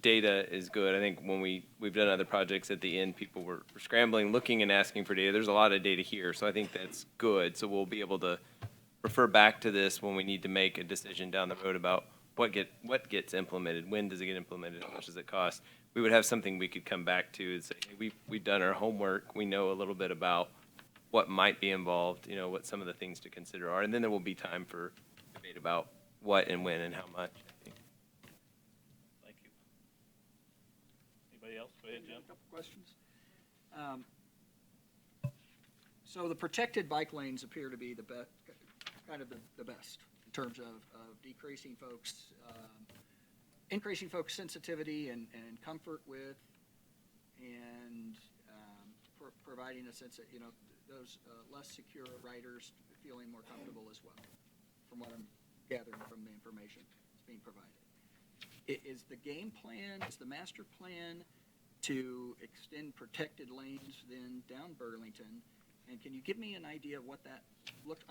data is good. I think when we've done other projects at the end, people were scrambling, looking and asking for data. There's a lot of data here, so I think that's good. So we'll be able to refer back to this when we need to make a decision down the road about what gets implemented, when does it get implemented, how much does it cost. We would have something we could come back to and say, hey, we've done our homework, we know a little bit about what might be involved, what some of the things to consider are, and then there will be time for debate about what and when and how much, I think. Thank you. Anybody else? Go ahead, Jim. A couple questions. So the protected bike lanes appear to be the best, kind of the best in terms of decreasing folks, increasing folks' sensitivity and comfort with, and providing a sense that, those less secure riders feeling more comfortable as well, from what I'm gathering from the information that's being provided. Is the game plan, is the master plan to extend protected lanes then down Burlington? And can you give me an idea of what that looked,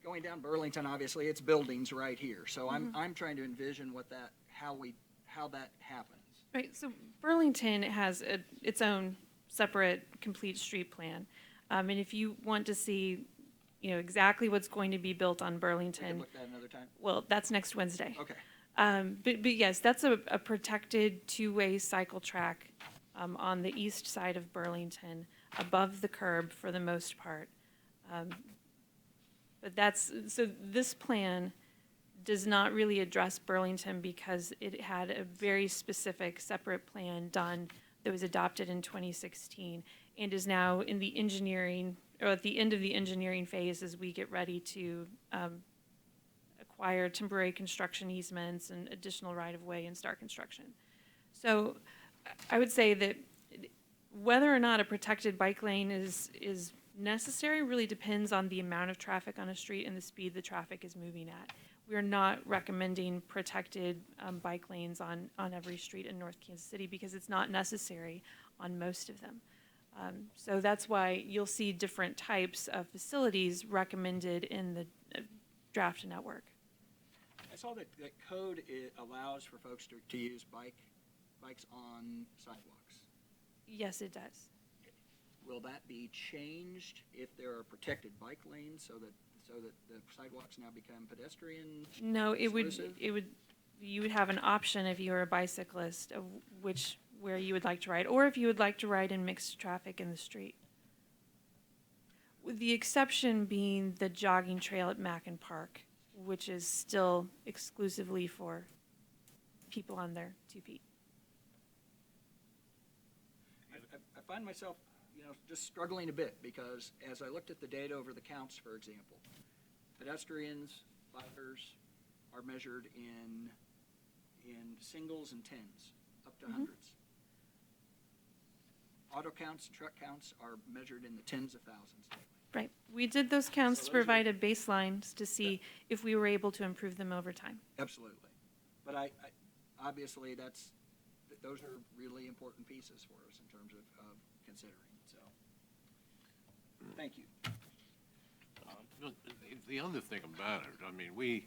going down Burlington, obviously, it's buildings right here. So I'm trying to envision how that happens. Right, so Burlington has its own separate complete street plan. And if you want to see, exactly what's going to be built on We can Burlington, look at that another time. well, that's next Wednesday. Okay. But yes, that's a protected two-way cycle track on the east side of Burlington, above the curb for the most part. But so this plan does not really address Burlington because it had a very specific separate plan done that was adopted in 2016 and is now in the engineering, or at the end of the engineering phase as we get ready to acquire temporary construction easements and additional right-of-way and start construction. So I would say that whether or not a protected bike lane is necessary really depends on the amount of traffic on a street and the speed the traffic is moving at. We are not recommending protected bike lanes on every street in North Kansas City because it's not necessary on most of them. So that's why you'll see different types of facilities recommended in the draft network. I saw that code allows for folks to use bikes on sidewalks. Yes, it does. Will that be changed if there are protected bike lanes so that the sidewalks now become pedestrian? No, you would have an option if you were a bicyclist of where you would like to ride, or if you would like to ride in mixed traffic in the street. With the exception being the jogging trail at Mackin Park, which is still exclusively for people on their 2 feet. I find myself, just struggling a bit because as I looked at the data over the counts, for example, pedestrians, bikers are measured in in singles and tens, up to hundreds. Auto counts, truck counts are measured in the tens of thousands. Right. We did those counts So to those are- provide a baseline to see if we were able to improve them over time. Absolutely. But I obviously, those are really important pieces for us in terms of considering, so. Thank you. The other thing about it, I mean,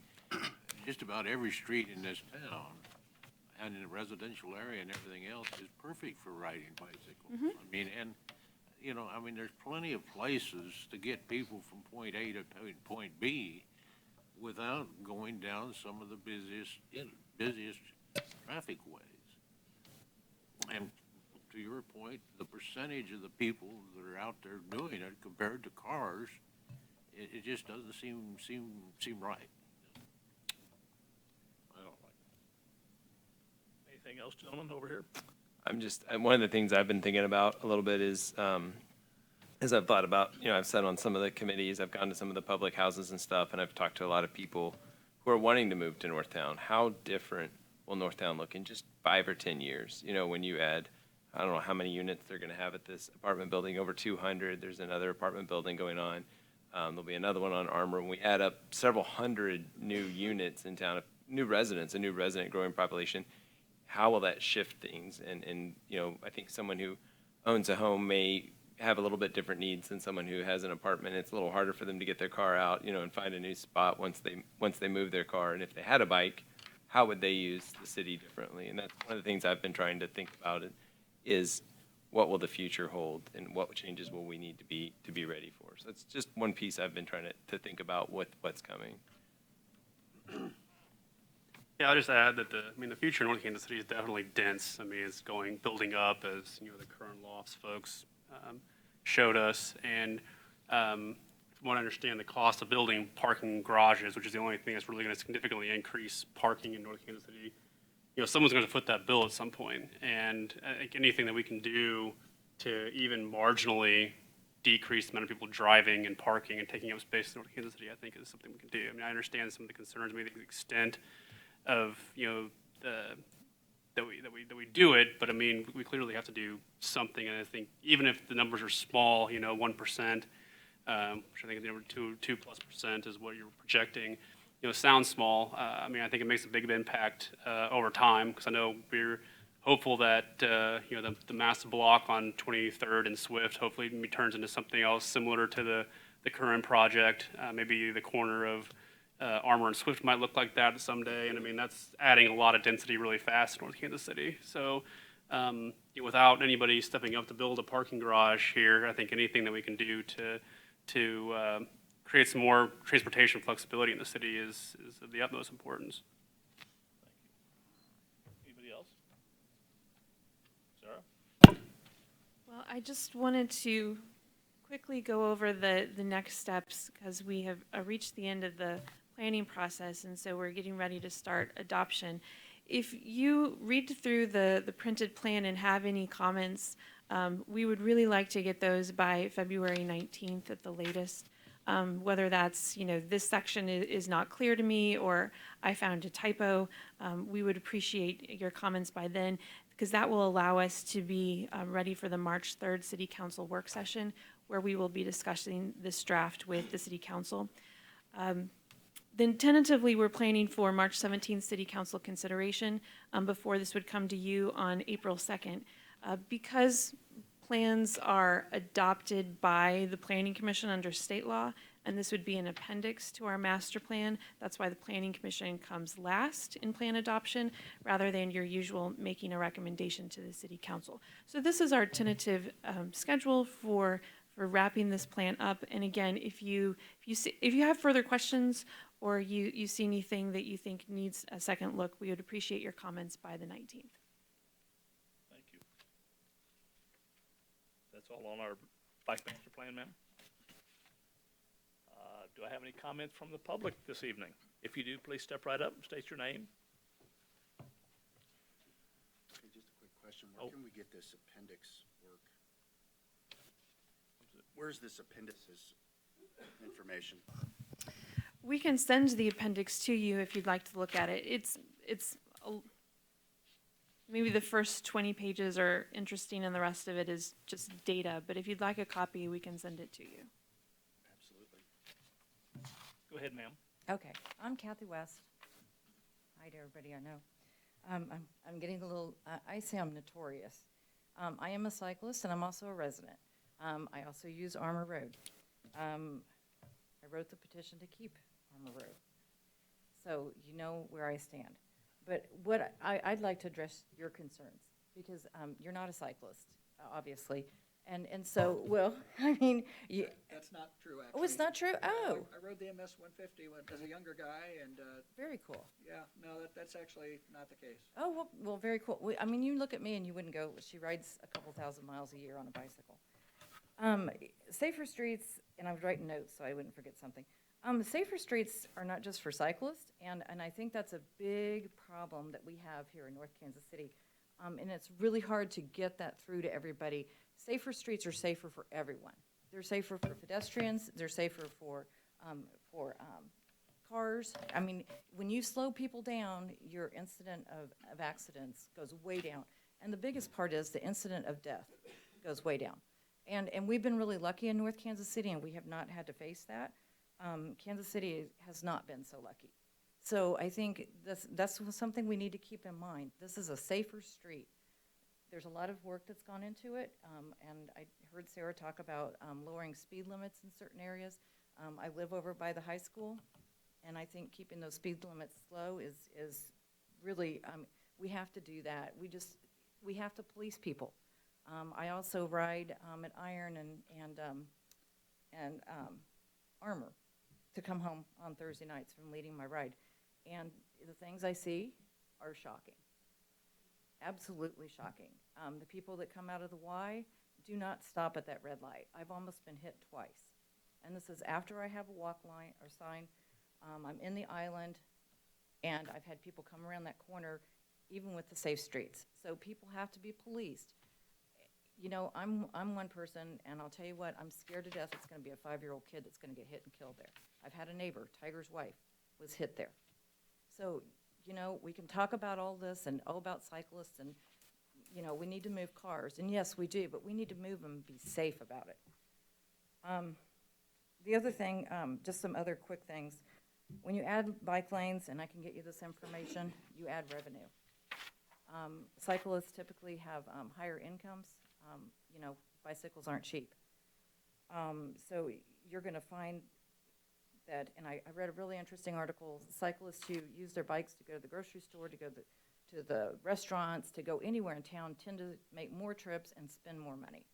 just about every street in this town and in the residential area and everything else is perfect for riding bicycles. I mean, and, I mean, there's plenty of places to get people from point A to point B without going down some of the busiest traffic ways. And to your point, the percentage of the people that are out there doing it compared to cars, it just doesn't seem right. I don't like it. Anything else, gentlemen, over here? One of the things I've been thinking about a little bit is, as I've thought about, I've sat on some of the committees, I've gone to some of the public houses and stuff, and I've talked to a lot of people who are wanting to move to Northtown. How different will Northtown look in just 5 or 10 years? When you add, I don't know how many units they're going to have at this apartment building, over 200. There's another apartment building going on. There'll be another one on Armour. When we add up several hundred new units in town, new residents, a new resident growing population, how will that shift things? And I think someone who owns a home may have a little bit different needs than someone who has an apartment. It's a little harder for them to get their car out, and find a new spot once they move their car. And if they had a bike, how would they use the city differently? And that's one of the things I've been trying to think about is what will the future hold and what changes will we need to be ready for? So that's just one piece I've been trying to think about with what's coming. Yeah, I'll just add that the future in North Kansas City is definitely dense. I mean, it's building up as, the current lofts folks showed us. And from what I understand, the cost of building parking garages, which is the only thing that's really going to significantly increase parking in North Kansas City, someone's going to foot that bill at some point. And I think anything that we can do to even marginally decrease the amount of people driving and parking and taking up space in North Kansas City, I think is something we can do. I mean, I understand some of the concerns, maybe the extent of, that we do it, but I mean, we clearly have to do something. And I think even if the numbers are small, 1%, which I think is 2+% is what you're projecting, sounds small. I mean, I think it makes a big impact over time, because I know we're hopeful that the massive block on 23rd and Swift hopefully turns into something else similar to the current project. Maybe the corner of Armour and Swift might look like that someday. And I mean, that's adding a lot of density really fast in North Kansas City. So without anybody stepping up to build a parking garage here, I think anything that we can do to create some more transportation flexibility in the city is of the utmost importance. Anybody else? Sarah? Well, I just wanted to quickly go over the next steps, because we have reached the end of the planning process, and so we're getting ready to start adoption. If you read through the printed plan and have any comments, we would really like to get those by February 19th at the latest. Whether that's, this section is not clear to me, or I found a typo, we would appreciate your comments by then, because that will allow us to be ready for the March 3rd City Council work session, where we will be discussing this draft with the City Council. Then tentatively, we're planning for March 17th City Council consideration before this would come to you on April 2nd. Because plans are adopted by the Planning Commission under state law, and this would be an appendix to our master plan. That's why the Planning Commission comes last in plan adoption, rather than your usual making a recommendation to the City Council. So this is our tentative schedule for wrapping this plan up. And again, if you have further questions, or you see anything that you think needs a second look, we would appreciate your comments by the 19th. Thank you. That's all on our bike master plan, ma'am. Do I have any comments from the public this evening? If you do, please step right up and state your name. Hey, just a quick question. Where can we get this appendix work? Where's this appendices information? We can send the appendix to you if you'd like to look at it. It's maybe the first 20 pages are interesting and the rest of it is just data, but if you'd like a copy, we can send it to you. Absolutely. Go ahead, ma'am. Okay, I'm Kathy West. Hi to everybody I know. I'm getting a little, I say I'm notorious. I am a cyclist and I'm also a resident. I also use Armour Road. I wrote the petition to keep Armour Road. So you know where I stand. But what I'd like to address your concerns, because you're not a cyclist, obviously. And so, well, I mean, you, That's not true, actually. oh, it's not true? Oh, I rode the MS 150 as a younger guy, and, very cool. yeah, no, that's actually not the case. Oh, well, very cool. I mean, you look at me and you wouldn't go, she rides a couple thousand miles a year on a bicycle. Safer streets, and I was writing notes so I wouldn't forget something. Safer streets are not just for cyclists, and I think that's a big problem that we have here in North Kansas City. And it's really hard to get that through to everybody. Safer streets are safer for everyone. They're safer for pedestrians, they're safer for cars. I mean, when you slow people down, your incident of accidents goes way down. And the biggest part is the incident of death goes way down. And we've been really lucky in North Kansas City, and we have not had to face that. Kansas City has not been so lucky. So I think that's something we need to keep in mind. This is a safer street. There's a lot of work that's gone into it, and I heard Sarah talk about lowering speed limits in certain areas. I live over by the high school, and I think keeping those speed limits low is really, we have to do that. We have to police people. I also ride at Iron and Armour to come home on Thursday nights from leading my ride. And the things I see are shocking. Absolutely shocking. The people that come out of the Y do not stop at that red light. I've almost been hit twice. And this is after I have a walk line or sign. I'm in the island, and I've had people come around that corner, even with the safe streets. So people have to be policed. You know, I'm one person, and I'll tell you what, I'm scared to death it's going to be a 5-year-old kid that's going to get hit and killed there. I've had a neighbor, Tiger's wife, was hit there. So, you know, we can talk about all this and about cyclists and, you know, we need to move cars. And yes, we do, but we need to move them and be safe about it. The other thing, just some other quick things. When you add bike lanes, and I can get you this information, you add revenue. Cyclists typically have higher incomes. You know, bicycles aren't cheap. So you're going to find that, and I read a really interesting article, cyclists who use their bikes to go to the grocery store, to go to the restaurants, to go anywhere in town tend to make more trips and spend more money.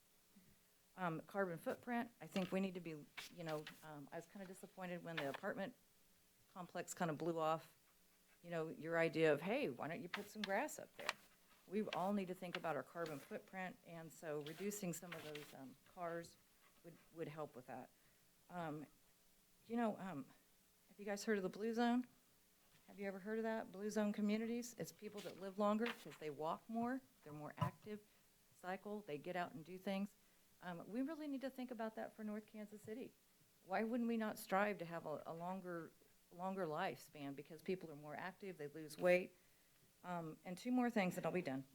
Carbon footprint, I think we need to be, you know, I was kind of disappointed when the apartment complex kind of blew off, you know, your idea of, hey, why don't you put some grass up there? We all need to think about our carbon footprint, and so reducing some of those cars would help with that. You know, have you guys heard of the Blue Zone? Have you ever heard of that? Blue Zone communities? It's people that live longer because they walk more, they're more active, cycle, they get out and do things. We really need to think about that for North Kansas City. Why wouldn't we not strive to have a longer lifespan? Because people are more active, they lose weight. And two more things and I'll be done.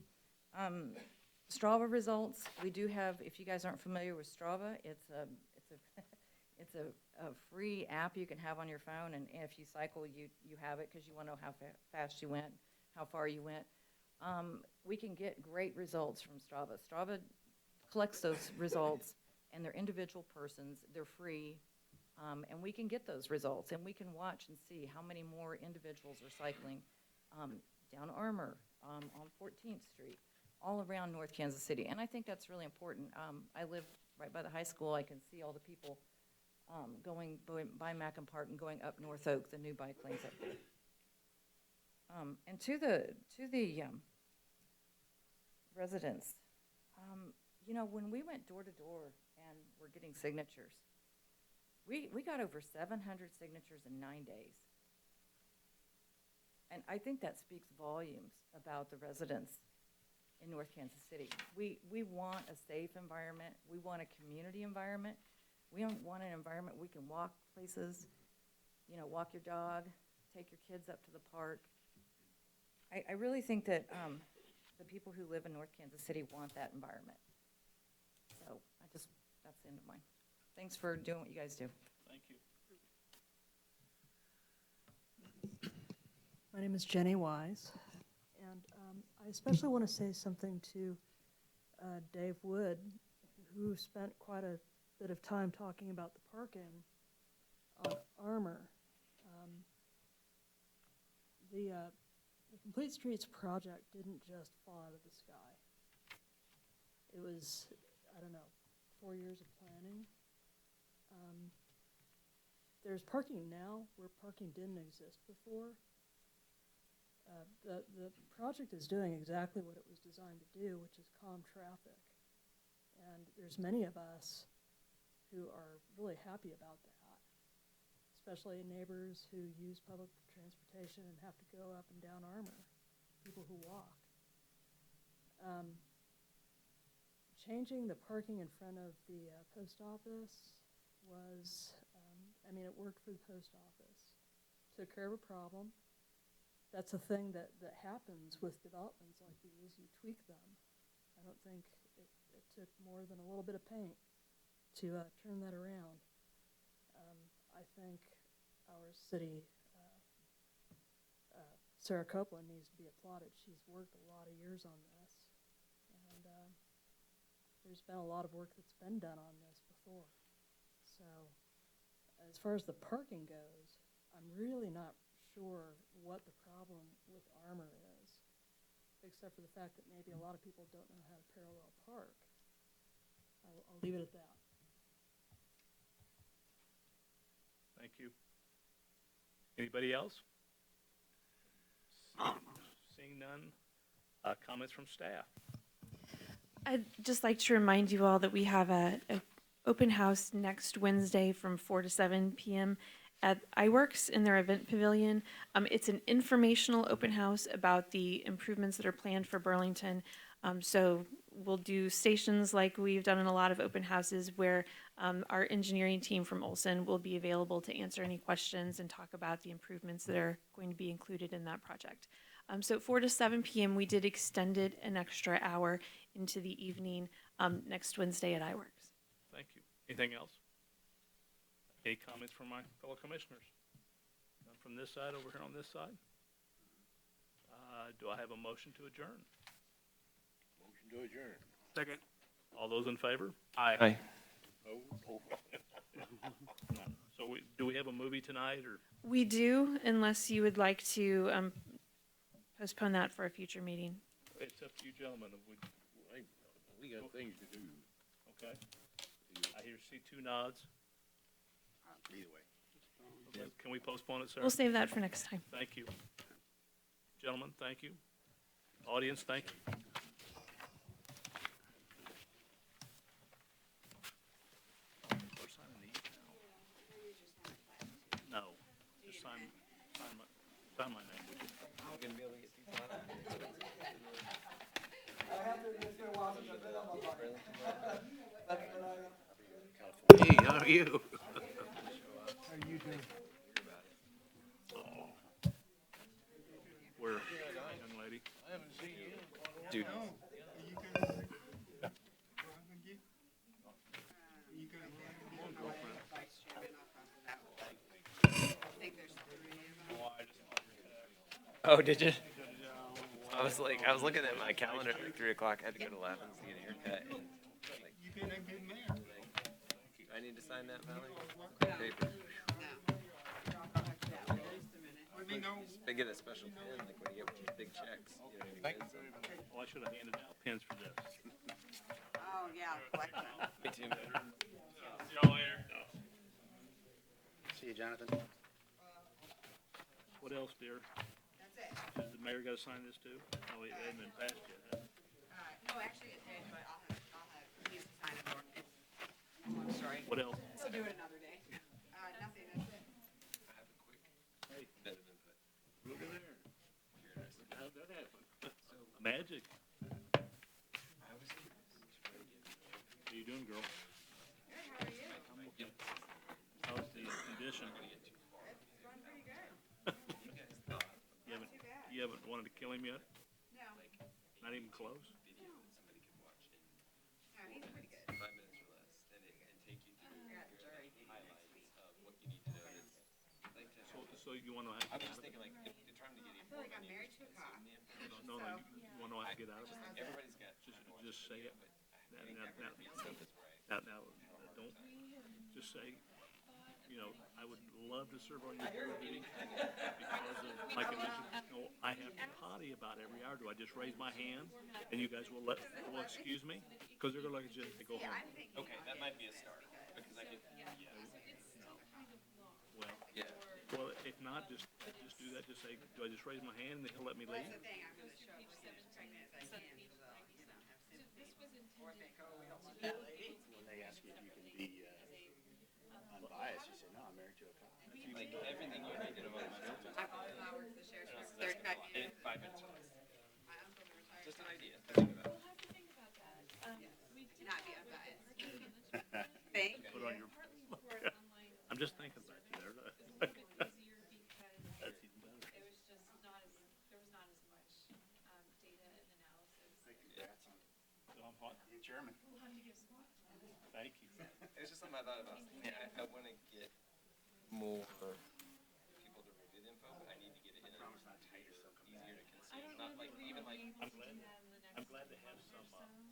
Strava results, we do have, if you guys aren't familiar with Strava, it's a free app you can have on your phone, and if you cycle, you have it because you want to know how fast you went, how far you went. We can get great results from Strava. Strava collects those results, and they're individual persons, they're free, and we can get those results, and we can watch and see how many more individuals are cycling down Armour, on 14th Street, all around North Kansas City. And I think that's really important. I live right by the high school. I can see all the people going by Mackin Park and going up North Oak, the new bike lanes up there. And to the residents, you know, when we went door to door and were getting signatures, we got over 700 signatures in 9 days. And I think that speaks volumes about the residents in North Kansas City. We want a safe environment. We want a community environment. We don't want an environment we can walk places, you know, walk your dog, take your kids up to the park. I really think that the people who live in North Kansas City want that environment. So that's the end of mine. Thanks for doing what you guys do. Thank you. My name is Jenny Wise, and I especially want to say something to Dave Wood, who spent quite a bit of time talking about the parking on Armour. The Complete Streets project didn't just fall out of the sky. It was, I don't know, 4 years of planning. There's parking now where parking didn't exist before. The project is doing exactly what it was designed to do, which is calm traffic. And there's many of us who are really happy about that, especially neighbors who use public transportation and have to go up and down Armour, people who walk. Changing the parking in front of the post office was, it worked for the post office. Took care of a problem. That's a thing that happens with developments like these. You tweak them. I don't think it took more than a little bit of paint to turn that around. I think our city, Sarah Copeland, needs to be applauded. She's worked a lot of years on this. And there's been a lot of work that's been done on this before. So as far as the parking goes, I'm really not sure what the problem with Armour is, except for the fact that maybe a lot of people don't know how to parallel park. I'll leave it at that. Thank you. Anybody else? Seeing none, comments from staff. I'd just like to remind you all that we have a open house next Wednesday from 4 to 7 p.m. at iWorks in their event pavilion. It's an informational open house about the improvements that are planned for Burlington. So we'll do stations like we've done in a lot of open houses where our engineering team from Olson will be available to answer any questions and talk about the improvements that are going to be included in that project. So 4 to 7 p.m. we did extend it an extra hour into the evening next Wednesday at iWorks. Thank you. Anything else? Any comments from my fellow commissioners? None from this side, over here on this side? Do I have a motion to adjourn? Motion to adjourn. Second. All those in favor? Aye. So do we have a movie tonight, or? We do, unless you would like to postpone that for a future meeting. It's up to you gentlemen. We got things to do. Okay. I see 2 nods. Either way. Okay. Can we postpone it, sir? We'll save that for next time. Thank you. Gentlemen, thank you. Audience, thank you. We're signing these now. No, just sign my name, would you? I'm gonna be able to get these on. Hey, how are you? Where, young lady? I haven't seen you. Dude. Oh, did you? I was looking at my calendar at like 3 o'clock. I had to go to Lappin's to get a haircut. And like, I need to sign that, Valerie? Paper. They get a special pen, like when you get big checks. You know, Thank you very much. Well, I should have handed out pens for this. Oh, yeah, collect them. Me too. See y'all later. See you, Jonathan. What else, dear? That's it. Has the mayor got to sign this too? No, it hasn't been passed yet, has it? No, actually it did, but I'll have, he needs to sign it or it's a long story. What else? We'll do it another day. Nothing, that's it. Hey, look at there. How'd that happen? Magic. How you doing, girl? Good, how are you? How's the condition? It's going pretty good. You haven't wanted to kill him yet? No. Not Not even close? Video that somebody could watch in No, he's pretty good. 5 minutes or less, and take you through highlights of what you need to know. Like to So you wanna know how to I'm get just out of it? thinking like, if you're trying to get I feel like I'm married to a cop. No, you wanna know how to get out of it? everybody's got. Just say it. Now, don't, just say, you know, I would love to serve on your board meeting because of, like I mentioned, you know, I have to potty about every hour. Do I just raise my hand and you guys will excuse me? Because they're gonna look at you and go home. Okay, that might be a start, because I could, Well, yeah. well, if not, just do that. Just say, do I just raise my hand and he'll let me leave? That's the thing, I'm gonna show up as pregnant as I can, so, you know, have sympathy. Or think, oh, we don't want that lady. When they ask you if you can be unbiased, you say, no, I'm married to a cop. Like, everything you need to know about my filter. I work for the sheriff's department 35 years. 5 minutes or less. My uncle retired. Just an idea to think about. Not be unbiased. Thank you. Put on your. I'm just thinking about you there. That's even better. It was just not as, there was not as much, data and analysis. Congrats on So I'm hot. being chairman. Thank you. It's just something I thought about. I want to get more people to review the info, but I need to get it in a easier to consume. Not like, even like, I'm glad to have some,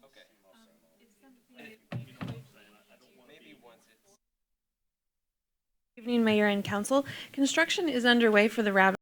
okay. It's something you that know what I'm saying? I don't want to Maybe be. once it's. Evening, Mayor and Council. Construction is underway for the Rabbit